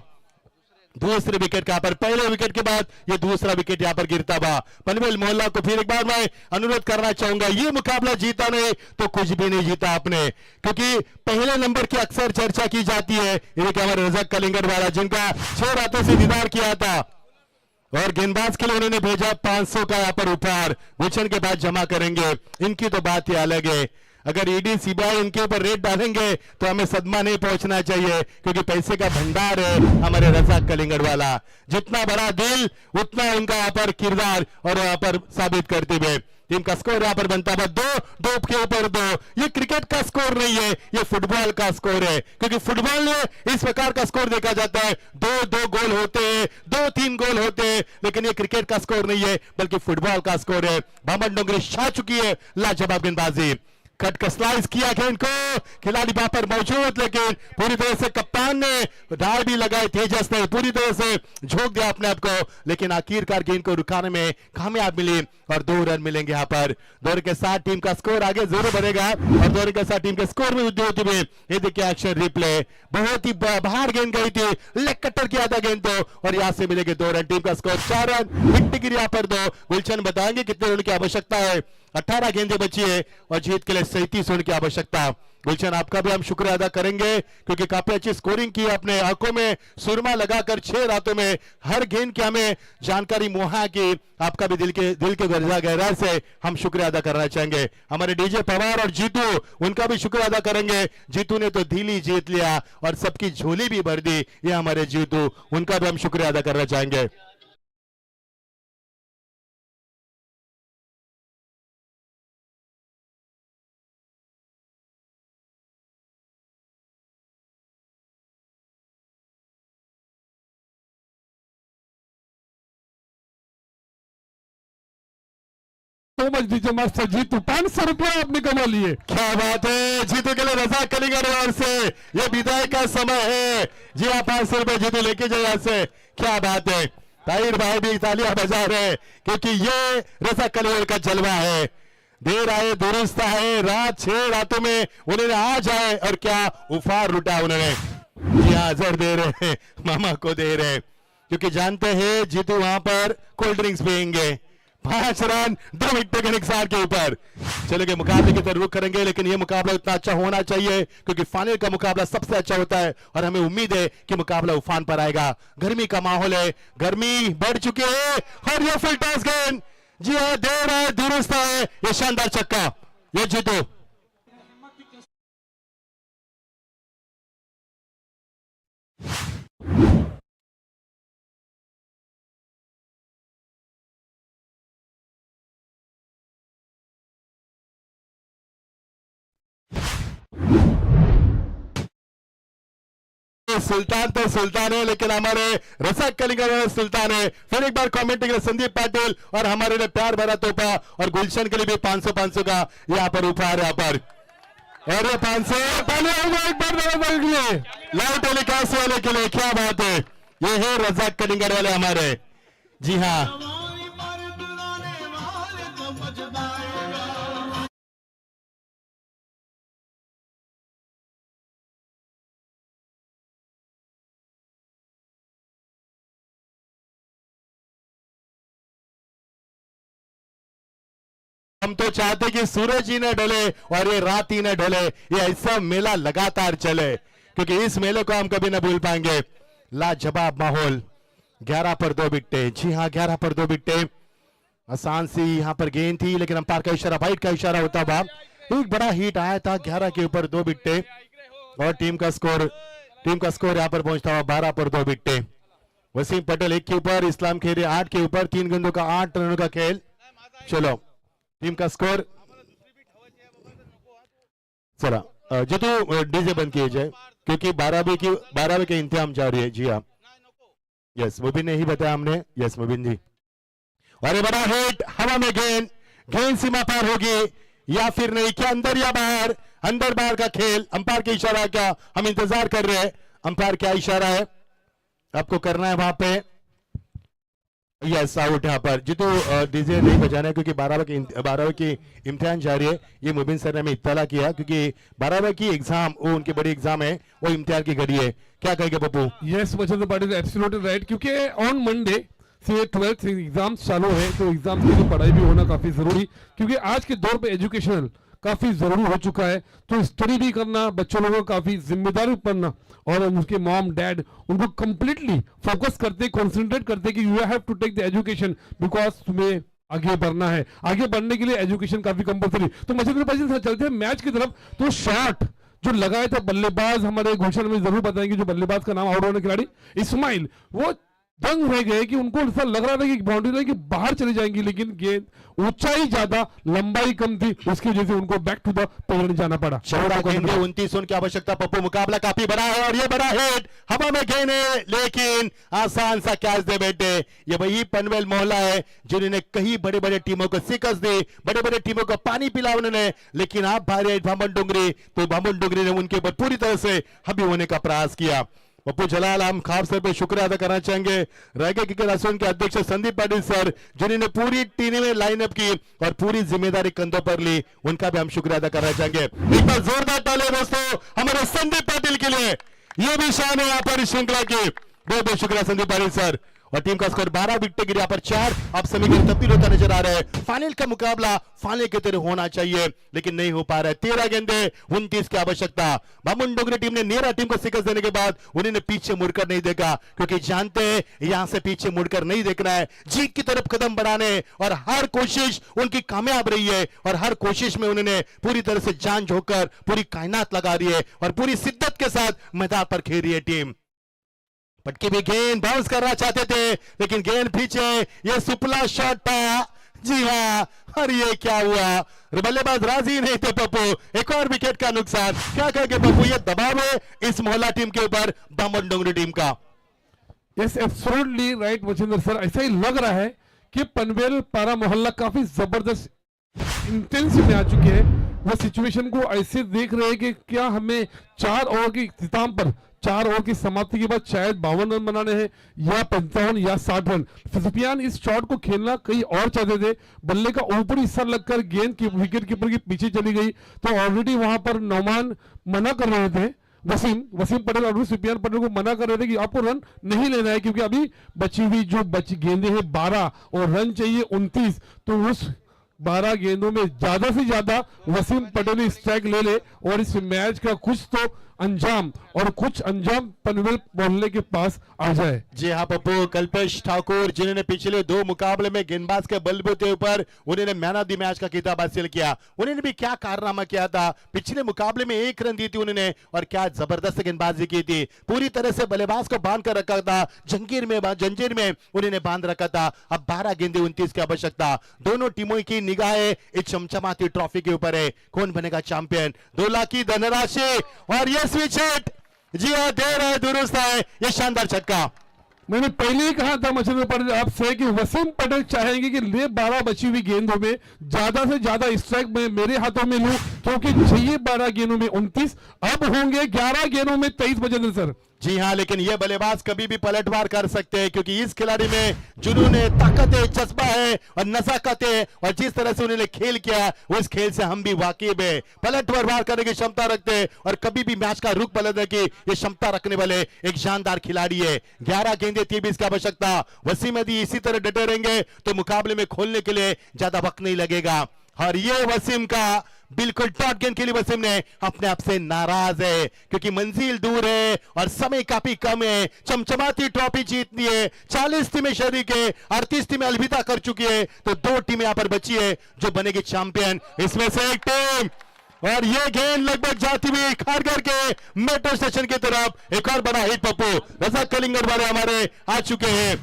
दूसरे विकेट का पर, पहले विकेट के बाद ये दूसरा विकेट यहां पर गिरता हुआ। पनवेल मोहल्ला को फिर एक बार मैं अनुरोध करना चाहूंगा, ये मुकाबला जीता नहीं तो कुछ भी नहीं जीता आपने, क्योंकि पहले नंबर की अक्सर चर्चा की जाती है। ये हमारे रजक कलिंगड़ वाला जिनका 6 रातों से दीदार किया था और गेंदबाज के लिए उन्होंने भेजा 500 का यहाँ पर उपहार, गुलशन के बाद जमा करेंगे। इनकी तो बात ही अलग है। अगर ईडी सीबीआई इनके ऊपर रेड डालेंगे तो हमें सदमा नहीं पहुंचना चाहिए, क्योंकि पैसे का भंडार है हमारे रजाक कलिंगड़ वाला। जितना बड़ा दिल उतना उनका यहाँ पर किरदार और यहाँ पर साबित करते हुए टीम का स्कोर यहाँ पर बनता है 2 के ऊपर 2। ये क्रिकेट का स्कोर नहीं है, ये फुटबॉल का स्कोर है, क्योंकि फुटबॉल में इस प्रकार का स्कोर देखा जाता है, 2-2 गोल होते हैं, 2-3 गोल होते हैं, लेकिन ये क्रिकेट का स्कोर नहीं है बल्कि फुटबॉल का स्कोर है। भामन डोंगरी छा चुकी है लाजवाब गेंदबाजी, कट का स्लाइस किया गेंद को, खिलाड़ी वहां पर मौजूद, लेकिन पूरी तरह से कप्तान ने दाव भी लगाए, तेजस ने पूरी तरह से झोंक दिया अपने आप को, लेकिन आखिरकार गेंद को रुकाने में कामयाब मिली और 2 रन मिलेंगे यहाँ पर। 2 रन के साथ टीम का स्कोर आगे जरूर बढ़ेगा और 2 रन के साथ टीम के स्कोर में वृद्धि होती हुई। ये देखिए एक्शन रिप्ले, बहुत ही बाहर गेंद गई थी, लेग कटर किया था गेंद तो और यहाँ से मिलेंगे 2 रन। टीम का स्कोर 4 रन, विकेट गिरी यहाँ पर 2। गुलशन बताएंगे कितने रन की आवश्यकता है। 18 गेंदें बची है और जीत के लिए 37 रन की आवश्यकता। गुलशन आपका भी हम शुक्रिया अदा करेंगे, क्योंकि काफी अच्छी स्कोरिंग की, अपने आंखों में सुरमा लगाकर 6 रातों में हर गेंद की हमें जानकारी मुहैया की। आपका भी दिल के गहराई से हम शुक्रिया अदा करना चाहेंगे। हमारे डीजे पवार और जीतू, उनका भी शुक्रिया अदा करेंगे। जीतू ने तो दिल ही जीत लिया और सबकी झोली भी भर दी, ये हमारे जीतू, उनका भी हम शुक्रिया अदा करना चाहेंगे। तो मच दीजिए मास्टर जीतू, 500 रुपया आपने कमा लिए। क्या बात है, जीतू के लिए रजा कलिंगड़ ओर से ये विदाई का समय है। जी हाँ, 500 रुपए जीतू लेके जाए यहाँ से। क्या बात है, ताहिर भाई भी तालियां बजा रहे हैं क्योंकि ये रजा कलिंगड़ का जलवा है। देर आए दुरुस्त है, रात 6 रातों में उन्होंने आ जाए और क्या उफार लुटा उन्होंने। जी हाँ, जर दे रहे हैं, मामा को दे रहे हैं क्योंकि जानते हैं जीतू वहां पर कोल्ड ड्रिंक्स पियेंगे। 5 रन 2 विकेट के नुकसान के ऊपर। चलेंगे मुकाबले की तरफ रुख करेंगे, लेकिन ये मुकाबला उतना अच्छा होना चाहिए क्योंकि फाइनल का मुकाबला सबसे अच्छा होता है और हमें उम्मीद है कि मुकाबला उफान पर आएगा। गर्मी का माहौल है, गर्मी बढ़ चुकी है और ये फुल टॉस गेंद, जी हाँ, दे रहा है, दुरुस्त है, ये शानदार छक्का, ये जीतो। सुल्तान तो सुल्तान है, लेकिन हमारे रसक कलिंगड़ सुल्तान है। फिर एक बार कमेंटिंग संदीप पाटिल और हमारे लिए प्यार भरा तोहफा और गुलशन के लिए भी 500 का यहाँ पर उपहार। यहाँ पर और ये 500 एक बार लाइव टेलीकास्ट वाले के लिए। क्या बात है, ये है रजाक कलिंगड़ वाले हमारे। जी हाँ, हम तो चाहते कि सूरज ही न ढले और ये रात ही न ढले, ये ऐसा मेला लगातार चले क्योंकि इस मेले को हम कभी न भूल पाएंगे। लाजवाब माहौल, 11 पर 2 विकेटें। जी हाँ, 11 पर 2 विकेटें। आसान सी यहाँ पर गेंद थी, लेकिन अंपायर का इशारा, वाइट का इशारा होता हुआ एक बड़ा हिट आया था। 11 के ऊपर 2 विकेटें और टीम का स्कोर यहाँ पर पहुंचता हुआ 12 पर 2 विकेटें। वसीम पटेल 1 के ऊपर, इस्लाम खेरी 8 के ऊपर, 3 गेंदों का 8 रनों का खेल। चलो टीम का स्कोर, चला जो डीजे बंद किए जाए क्योंकि 12 के इंतजाम जारी है। जी हाँ, यस मुबिन ने ही बताया हमने। यस मुबिन जी, और ये बड़ा हिट, हवा में गेंद सीमा पार होगी या फिर नहीं, क्या अंदर या बाहर, अंदर बाहर का खेल। अंपायर का इशारा, क्या हम इंतजार कर रहे हैं, अंपायर क्या इशारा है आपको करना है वहां पे। Yes out. यहाँ पर जितू डीजे नहीं बजाना है क्योंकि 12 की इम्तिहान जारी है। ये मुबिन सर ने हमें इत्तला किया क्योंकि 12 की एग्जाम, वो उनकी बड़ी एग्जाम है, वो इम्तिहान की घड़ी है। क्या कहेंगे Pappu? Yes Machandra Patil absolutely right, क्योंकि ऑन मंडे से 12th एग्जाम चालू है, तो एग्जाम के लिए पढ़ाई भी होना काफी जरूरी, क्योंकि आज के दौर पे एजुकेशनल काफी जरूरी हो चुका है। तो स्टडी भी करना, बच्चों लोगों को काफी जिम्मेदारी बनना और उनके मॉम डैड उनको कंप्लीटली फोकस करते, कंसंट्रेट करते कि you have to take the education because तुम्हें आगे बढ़ना है। आगे बढ़ने के लिए एजुकेशन काफी कंपल्सरी। तो मचंद्र पाटिल चलते हैं मैच की तरफ। तो शॉट जो लगाया था बल्लेबाज, हमारे घोषणा में जरूर बताएंगे जो बल्लेबाज का नाम आउट होने खिलाड़ी इस्माइल, वो दंग रह गए कि उनको ऐसा लग रहा था कि बाउंड्री लाइन की बाहर चली जाएंगी, लेकिन गेंद ऊंचाई ज्यादा लंबाई कम थी, उसकी वजह से उनको बैक टू द पेवर जाना पड़ा। 29 रन की आवश्यकता पप्पू, मुकाबला काफी बड़ा है और ये बड़ा हिट, हवा में गेंद है लेकिन आसान सा कैच दे बैठे। ये वही पनवेल मोहल्ला है जिन्होंने कई बड़े बड़े टीमों को शिकस्त दी, बड़े बड़े टीमों को पानी पिला उन्होंने, लेकिन आप भाई भामन डुंगरी, तो भामन डुंगरी ने उनके ऊपर पूरी तरह से हावी होने का प्रयास किया। पप्पू जलाल, हम खास तौर पे शुक्रिया अदा करना चाहेंगे रायगढ़ क्रिकेट एसोसिएशन के अध्यक्ष संदीप पाटिल सर, जिन्होंने पूरी टीम में लाइनअप की और पूरी जिम्मेदारी कंधों पर ली, उनका भी हम शुक्रिया अदा करना चाहेंगे। एक बार जोरदार तालियां दोस्तों हमारे संदीप पाटिल के लिए, ये भी शान है यहाँ पर इस श्रृंखला की। बहुत बहुत शुक्रिया संदीप पाटिल सर। और टीम का स्कोर 12 विकेट गिरे, यहाँ पर 4 अब समीकरण तब्दील होता नजर आ रहा है। फाइनल का मुकाबला फाइनल की तरह होना चाहिए लेकिन नहीं हो पा रहा है। 13 गेंदे 29 की आवश्यकता। बामुन डोगरी टीम ने नेरा टीम को शिकस्त देने के बाद उन्होंने पीछे मुड़कर नहीं देखा, क्योंकि जानते हैं यहां से पीछे मुड़कर नहीं देखना है, जीत की तरफ कदम बढ़ाने, और हर कोशिश उनकी कामयाब रही है और हर कोशिश में उन्होंने पूरी तरह से जान झोंककर पूरी कायनात लगा रही है और पूरी शिद्दत के साथ मैदान पर खेल रही है टीम। पटकी भी गेंद बाउंस करना चाहते थे लेकिन गेंद पीछे, ये सुपला शॉट था। जी हाँ, और ये क्या हुआ, बल्लेबाज राजी नहीं थे पप्पू, एक और विकेट का नुकसान। क्या कहेंगे पप्पू, ये दबाव है इस मोहल्ला टीम के ऊपर बामन डोंगरी टीम का? Yes absolutely right Machindar sir, ऐसा ही लग रहा है कि पनवेल पारा मोहल्ला काफी जबरदस्त इंटेंस में आ चुके हैं, वो सिचुएशन को ऐसे देख रहे हैं कि क्या हमें 4 ओवर की इख्तिताम पर 4 ओवर की समाप्ति के बाद शायद 52 रन बनाने हैं या 55 या 60 रन। सुफियान इस शॉट को खेलना कहीं और चाहते थे, बल्ले का ऊपरी हिस्सा लगकर गेंद की विकेट कीपर के पीछे चली गई, तो ऑलरेडी वहां पर नौमान मना कर रहे थे, वसीम पटेल और सुफियान पटेल को मना कर रहे थे कि आपको रन नहीं लेना है, क्योंकि अभी बची हुई जो गेंदें हैं 12 और रन चाहिए 29, तो उस 12 गेंदों में ज्यादा से ज्यादा वसीम पटेल स्ट्राइक ले ले और इस मैच का कुछ तो अंजाम पनवेल मोहल्ले के पास आ जाए। जी हाँ पप्पू, कल्पेश ठाकुर जिन्होंने पिछले 2 मुकाबले में गेंदबाज के बलबूते ऊपर उन्होंने मैन ऑफ द मैच का खिताब हासिल किया। उन्होंने भी क्या कारनामा किया था, पिछले मुकाबले में 1 रन दी थी उन्होंने और क्या जबरदस्त गेंदबाजी की थी, पूरी तरह से बल्लेबाज को बांध कर रखा था, जंजीर में उन्होंने बांध रखा था। अब 12 गेंदे 29 की आवश्यकता। दोनों टीमों की निगाहें इस चमचमाती ट्रॉफी के ऊपर है, कौन बनेगा चैंपियन। 2 लाख की धनराशि और ये स्विच हिट, जी हाँ दे रहे दुरुस्त है, ये शानदार छक्का। मैंने पहले ही कहा था मछली पटेल आपसे कि वसीम पटेल चाहेंगे कि ले 12 बची हुई गेंदों में ज्यादा से ज्यादा स्ट्राइक में मेरे हाथों में लूं, क्योंकि चाहिए 12 गेंदों में 29, अब होंगे 11 गेंदों में 23 बचे सर। जी हाँ, लेकिन ये बल्लेबाज कभी भी पलटवार कर सकते हैं, क्योंकि इस खिलाड़ी में जुनून है, ताकत है, जज्बा है और नजाकत है, और जिस तरह से उन्होंने खेल किया उस खेल से हम भी वाकिफ है। पलटवार करने की क्षमता रखते हैं और कभी भी मैच का रुख पलटने की ये क्षमता रखने वाले एक शानदार खिलाड़ी है। 11 गेंदे 23 की आवश्यकता। वसीम यदि इसी तरह डटे रहेंगे तो मुकाबले में खोलने के लिए ज्यादा वक्त नहीं लगेगा। और ये वसीम का बिल्कुल डॉट गेंद के लिए वसीम ने अपने आप से नाराज है, क्योंकि मंजिल दूर है और समय काफी कम है। चमचमाती ट्रॉफी जीतनी है, 40 टीमें शरीक है, 38 टीमें अलविदा कर चुकी है, तो 2 टीमें यहां पर बची है जो बनेगी चैंपियन। इसमें से एक टीम, और ये गेंद लगभग जाती हुई खारगर के मेट्रो स्टेशन की तरफ। एक और बड़ा हिट पप्पू, रज़ाक कलिंगड़ वाले हमारे आ चुके हैं।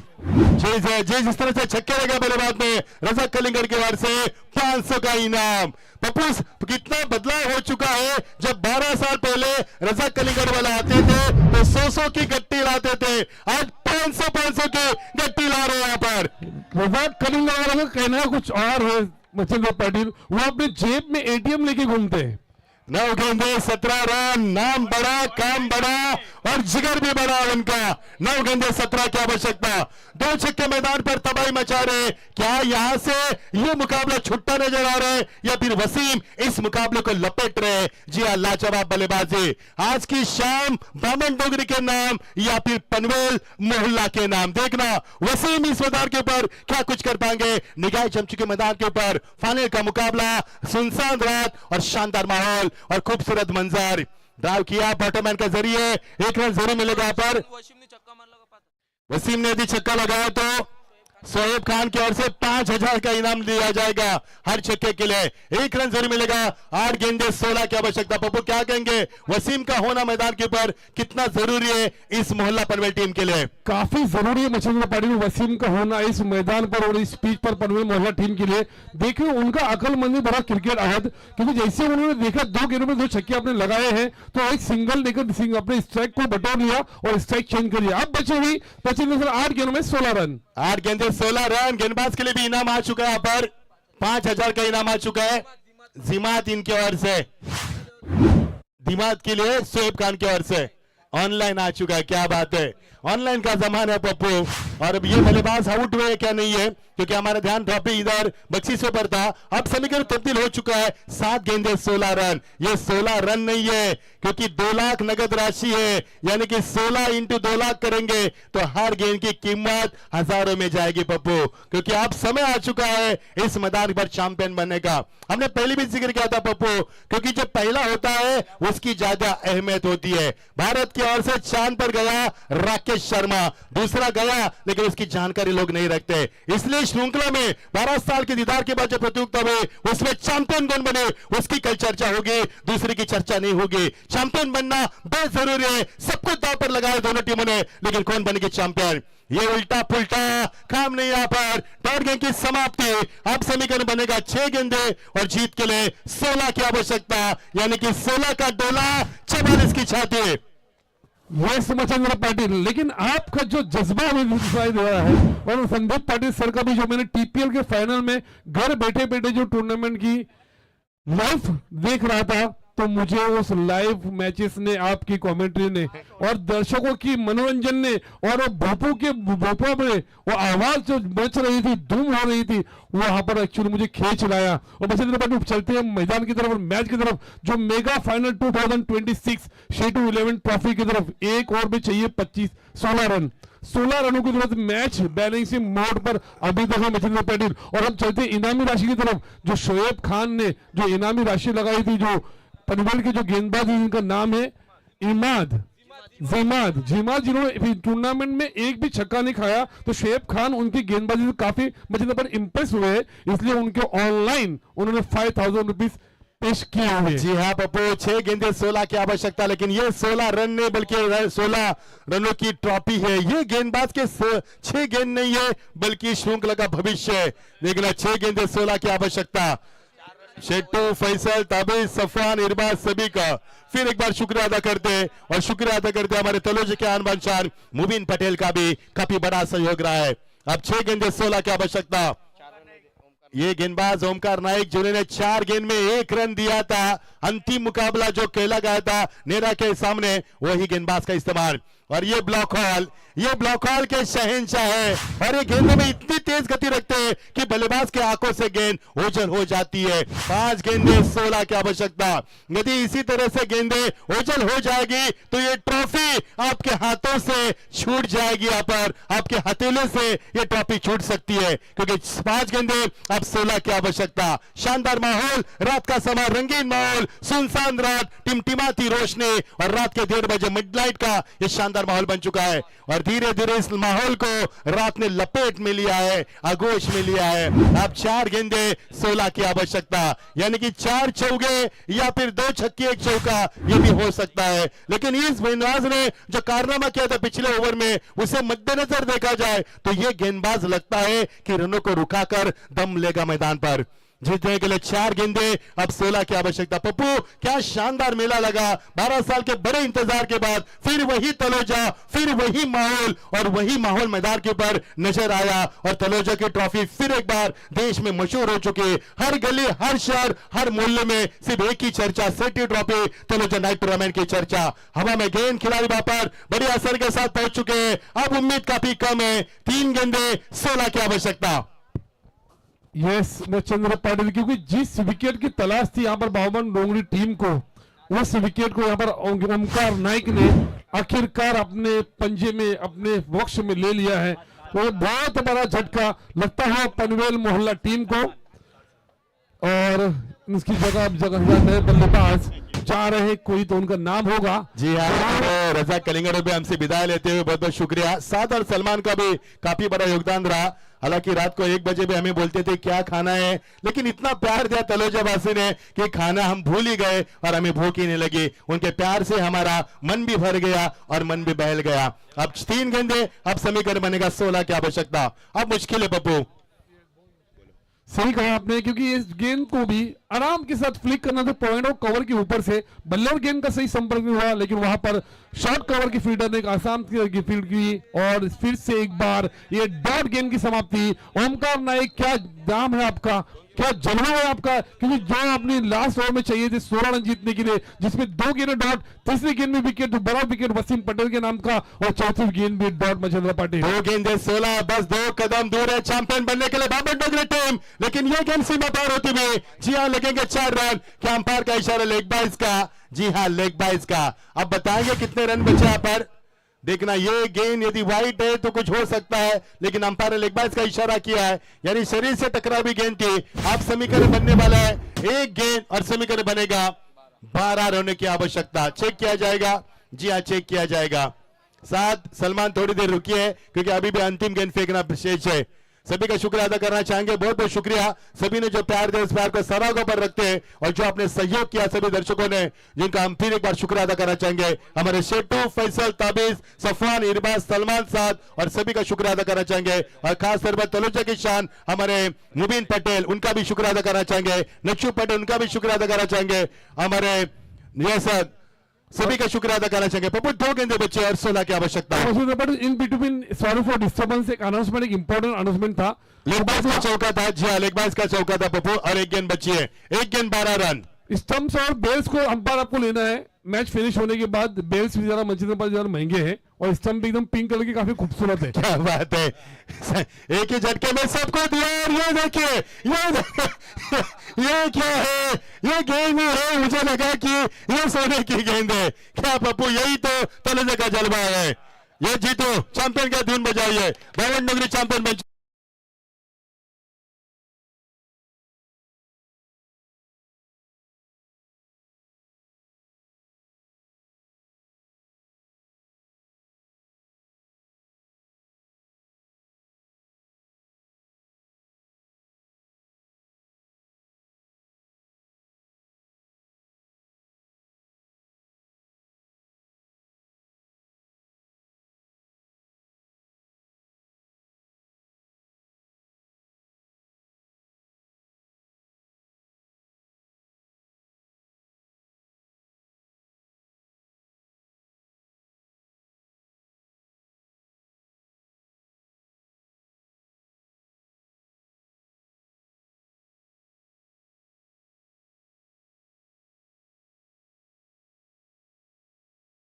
जिस तरह से छक्के लगे बल्लेबाज में रज़ाक कलिंगड़ के वार से 500 का इनाम। पप्पू कितना बदलाव हो चुका है, जब 12 साल पहले रज़ाक कलिंगड़ वाले आते थे तो 100 की गट्टी लाते थे, आज 500 की गट्टी ला रहे हैं यहाँ पर। रज़ाक कलिंगड़ वाला का कहना कुछ और है मच्छिंद्र पाटिल, वो अपने जेब में एटीएम लेके घूमते हैं। 9 गेंदे 17 रन, नाम बड़ा, काम बड़ा और जिगर भी बड़ा उनका। 9 गेंदे 17 की आवश्यकता। 2 छक्के मैदान पर तबाही मचा रहे। क्या यहां से ये मुकाबला छुट्टा नजर आ रहा है या फिर वसीम इस मुकाबले को लपेट रहे? जी हाँ, लाजवाब बल्लेबाजी। आज की शाम बामन डोगरी के नाम या फिर पनवेल मोहल्ला के नाम। देखना वसीम इस मैदान के ऊपर क्या कुछ कर पाएंगे। निगाह जम चुके मैदान के ऊपर। फाइनल का मुकाबला, सुनसान रात और शानदार माहौल और खूबसूरत मंजर। ड्राइव किया बॉटमैन के जरिए, 1 रन जरूर मिलेगा पर वसीम ने यदि छक्का लगाया तो सोहेब खान की ओर से 5000 का इनाम दिया जाएगा हर छक्के के लिए। 1 रन जरूर मिलेगा। 8 गेंदे 16 की आवश्यकता। पप्पू क्या कहेंगे, वसीम का होना मैदान के ऊपर कितना जरूरी है इस मोहल्ला पनवेल टीम के लिए? काफी जरूरी है मच्छिंद्र पाटिल वसीम का होना इस मैदान पर और इस पिच पर पनवेल मोहल्ला टीम के लिए। देखिए उनका अकलमंदी बड़ा क्रिकेट आहत, क्योंकि जैसे उन्होंने देखा 2 गेंदों में 2 छक्के अपने लगाए हैं, तो एक सिंगल लेकर अपने स्ट्राइक को बटोर लिया और स्ट्राइक चेंज कर लिया। अब बची हुई 8 गेंदों में 16 रन। 8 गेंदे 16 रन। गेंदबाज के लिए भी इनाम आ चुका है यहाँ पर, 5000 का इनाम आ चुका है जिमात इनके ओर से। दिमाग के लिए सोहेब खान की ओर से ऑनलाइन आ चुका है। क्या बात है, ऑनलाइन का जमाना है पप्पू। और अब ये बल्लेबाज आउट हुए क्या नहीं है, क्योंकि हमारा ध्यान ट्रॉफी इधर बख्शीशों पर था। अब समीकरण तब्दील हो चुका है। 7 गेंदे 16 रन। ये 16 रन नहीं है, क्योंकि 2 लाख नगद राशि है, यानी कि 16 इंटू 2 लाख करेंगे तो हर गेंद की कीमत हजारों में जाएगी पप्पू, क्योंकि अब समय आ चुका है इस मैदान पर चैंपियन बनने का। हमने पहले भी जिक्र किया था पप्पू, क्योंकि जो पहला होता है उसकी ज्यादा अहमियत होती है। भारत की ओर से चांद पर गया राकेश शर्मा, दूसरा गया लेकिन उसकी जानकारी लोग नहीं रखते। इसलिए श्रृंखला में 12 साल के दीदार के बाद जो प्रतियोगिता हुई उसमें चैंपियन कौन बने उसकी कल चर्चा होगी, दूसरे की चर्चा नहीं होगी। चैंपियन बनना बहुत जरूरी है, सब कुछ दांव पर लगाया दोनों टीमों ने, लेकिन कौन बनेगी चैंपियन ये उल्टा पुल्टा काम नहीं। यहाँ पर डॉट गेंद की समाप्ति। अब समीकरण बनेगा 6 गेंदे और जीत के लिए 16 की आवश्यकता, यानी कि 16 का डोला 44 की छाती। यस मचंद्र पाटिल, लेकिन आपका जो जज्बा हमें दिखाई दे रहा है, और संदीप पाटिल सर का भी, जो मैंने टीपीएल के फाइनल में घर बैठे बैठे जो टूर्नामेंट की लाइव देख रहा था, तो मुझे उस लाइव मैचेस ने, आपकी कमेंट्री ने और दर्शकों की मनोरंजन ने और वो भोपा में वो आवाज जो बच रही थी, धूम हो रही थी, वहां पर एक्चुअली मुझे खींच लाया। और मचेंद्र पाटिल चलते हैं मैदान की तरफ और मैच की तरफ, जो मेगा फाइनल 2026 शेटू 11 ट्रॉफी की तरफ। एक और भी चाहिए 16 रनों की जरूरत मैच बैलेंसिंग मोड पर अभी तक है मचेंद्र पाटिल। और हम चलते इनामी राशि की तरफ, जो शोएब खान ने जो इनामी राशि लगाई थी, जो पनवेल के जो गेंदबाज है जिनका नाम है जिमाद, जिन्होंने टूर्नामेंट में एक भी छक्का नहीं खाया, तो शोएब खान उनकी गेंदबाजी से काफी मचेंद्र पर इंप्रेस हुए हैं, इसलिए उनके ऑनलाइन उन्होंने 5000 रुपीज पेश किए हुए। जी हाँ पप्पू, 6 गेंदे 16 की आवश्यकता, लेकिन ये 16 रन नहीं बल्कि 16 रनों की ट्रॉफी है। ये गेंदबाज के 6 गेंद नहीं है बल्कि श्रृंखला का भविष्य है। देखना 6 गेंदे 16 की आवश्यकता। शेट्टू, फैसल, ताबिज, सफान, इरबाज सभी का फिर एक बार शुक्रिया अदा करते हैं, और शुक्रिया अदा करते हमारे तलोज के आन बान मुबीन पटेल का भी काफी बड़ा सहयोग रहा है। अब 6 गेंदे 16 की आवश्यकता। ये गेंदबाज ओमकार नाइक जिन्होंने 4 गेंद में 1 रन दिया था, अंतिम मुकाबला जो खेला गया था नेरा के सामने, वही गेंदबाज का इस्तेमाल। और ये ब्लॉक हॉल के शहंशाह है, और ये गेंदों में इतनी तेज गति रखते हैं कि बल्लेबाज के आंखों से गेंद ओझल हो जाती है। 5 गेंदे 16 की आवश्यकता। यदि इसी तरह से गेंदे ओझल हो जाएगी तो ये ट्रॉफी आपके हाथों से छूट जाएगी। यहाँ पर आपके हथेले से ये ट्रॉफी छूट सकती है, क्योंकि 5 गेंदे अब 16 की आवश्यकता। शानदार माहौल, रात का समय, रंगीन माहौल, सुनसान रात, टिमटिमाती रोशनी, और रात के 1:30 बजे मिडनाइट का ये शानदार माहौल बन चुका है। और धीरे धीरे इस माहौल को रात ने लपेट में लिया है, आगोश में लिया है। अब 4 गेंदे 16 की आवश्यकता, यानी कि 4 चौके या फिर 2 छक्के 1 चौका, ये भी हो सकता है। लेकिन इस गेंदबाज ने जो कारनामा किया था पिछले ओवर में, उसे मद्देनजर देखा जाए तो ये गेंदबाज लगता है कि रनों को रुकाकर दम लेगा मैदान पर। जीतने के लिए 4 गेंदे अब 16 की आवश्यकता। पप्पू, क्या शानदार मेला लगा। 12 साल के बड़े इंतजार के बाद फिर वही तलोजा, फिर वही माहौल, और वही माहौल मैदान के ऊपर नजर आया। और तलोजा की ट्रॉफी फिर एक बार देश में मशहूर हो चुकी है। हर गली, हर शहर, हर मोहल्ले में सिर्फ एक ही चर्चा, सेठी ट्रॉफी, तलोजा नाइट टूर्नामेंट की चर्चा। हवा में गेंद, खिलाड़ी वहां पर बड़े असर के साथ पहुंच चुके हैं। अब उम्मीद काफी कम है। 3 गेंदे 16 की आवश्यकता। यस मचंद्र पाटिल, क्योंकि जिस विकेट की तलाश थी यहाँ पर बाहुबन डोंगरी टीम को, उस विकेट को यहाँ पर ओमकार नाइक ने आखिरकार अपने पंजे में, अपने वक्ष में ले लिया है। तो बहुत बड़ा झटका लगता है पनवेल मोहल्ला टीम को। और इसकी जगह नए बल्लेबाज जा रहे, कोई तो उनका नाम होगा। जी हाँ, तो रजा कलिंगड़ भी हमसे विदाई लेते हुए बहुत बहुत शुक्रिया। साथ और सलमान का भी काफी बड़ा योगदान रहा। हालांकि रात को 1 बजे भी हमें बोलते थे क्या खाना है, लेकिन इतना प्यार दिया तलोजावासी ने कि खाना हम भूल ही गए और हमें भूख ही नहीं लगी। उनके प्यार से हमारा मन भी भर गया और मन भी बहल गया। अब 3 गेंदे, अब समीकरण बनेगा 16 की आवश्यकता। अब मुश्किल है पप्पू। सही कहा आपने, क्योंकि इस गेंद को भी आराम के साथ फ्लिक करना था पॉइंट और कवर के ऊपर से। बल्ले और गेंद का सही संपर्क नहीं हुआ, लेकिन वहां पर शॉर्ट कवर की फील्डर ने एक आसाम की फील्ड की, और फिर से एक बार ये डॉट गेंद की समाप्ति। ओमकार नाइक, क्या नाम है आपका, क्या जलवा है आपका, क्योंकि जो अपनी लास्ट ओवर में चाहिए थे 16 रन जीतने के लिए, जिसमें 2 गेंद डॉट, तीसरी गेंद में विकेट, तो बड़ा विकेट वसीम पटेल के नाम का, और चौथी गेंद भी डॉट मचंद्र पाटिल। 2 गेंदे 16, बस 2 कदम दूर है चैंपियन बनने के लिए बाबर डोगरी टीम, लेकिन ये गेंद सीमा पार होती हुई। जी हाँ, लगेंगे 4 रन। क्या अंपायर का इशारा लेग बाइज का? जी हाँ, लेग बाइज का। अब बताएंगे कितने रन बचे यहाँ पर। देखना, ये गेंद यदि वाइट है तो कुछ हो सकता है, लेकिन अंपायर ने लेग बाइज का इशारा किया है, यानी शरीर से टकरा भी गेंद थी। अब समीकरण बनने वाला है 1 गेंद, और समीकरण बनेगा 12 रन की आवश्यकता। चेक किया जाएगा। जी हाँ, चेक किया जाएगा। साथ सलमान थोड़ी देर रुकिए, क्योंकि अभी भी अंतिम गेंद फेंकना शेष है। सभी का शुक्रिया अदा करना चाहेंगे। बहुत बहुत शुक्रिया सभी ने जो प्यार दिया, इस प्यार को सराहों पर रखते हैं, और जो आपने सहयोग किया सभी दर्शकों ने, जिनका हम फिर एक बार शुक्रिया अदा करना चाहेंगे। हमारे शेट्टू, फैसल, ताबिज, सफान, इरबाज, सलमान साथ, और सभी का शुक्रिया अदा करना चाहेंगे। और खास तौर पर तलोजा की शान हमारे मुबीन पटेल, उनका भी शुक्रिया अदा करना चाहेंगे। नक्शू पटेल, उनका भी शुक्रिया अदा करना चाहेंगे। हमारे सभी का शुक्रिया अदा करना चाहेंगे पप्पू। 2 गेंदे बचे और 16 की आवश्यकता है। But in between sorry for disturbance एक अनाउंसमेंट, एक इंपॉर्टेंट अनाउंसमेंट था। लेगबाज का चौका था जी हाँ, लेगबाज का चौका था पप्पू और 1 गेंद बची है, 1 गेंद 12 रन। स्टंप्स और बेल्स को अंपायर आपको लेना है। मैच फिनिश होने के बाद बेल्स भी जरा मंजिल पर जरा महंगे हैं और स्टंप भी एकदम पिंक कलर की काफी खूबसूरत है। क्या बात है, एक ही झटके में सबको दिया। और ये देखिए, ये क्या है, ये गेंद ही है। मुझे लगा कि ये सोने की गेंद है। क्या पप्पू, यही तो तलजे का जलवा है। ये जीतो, चैंपियन का धुन बजाइए। भवन नगरी चैंपियन बन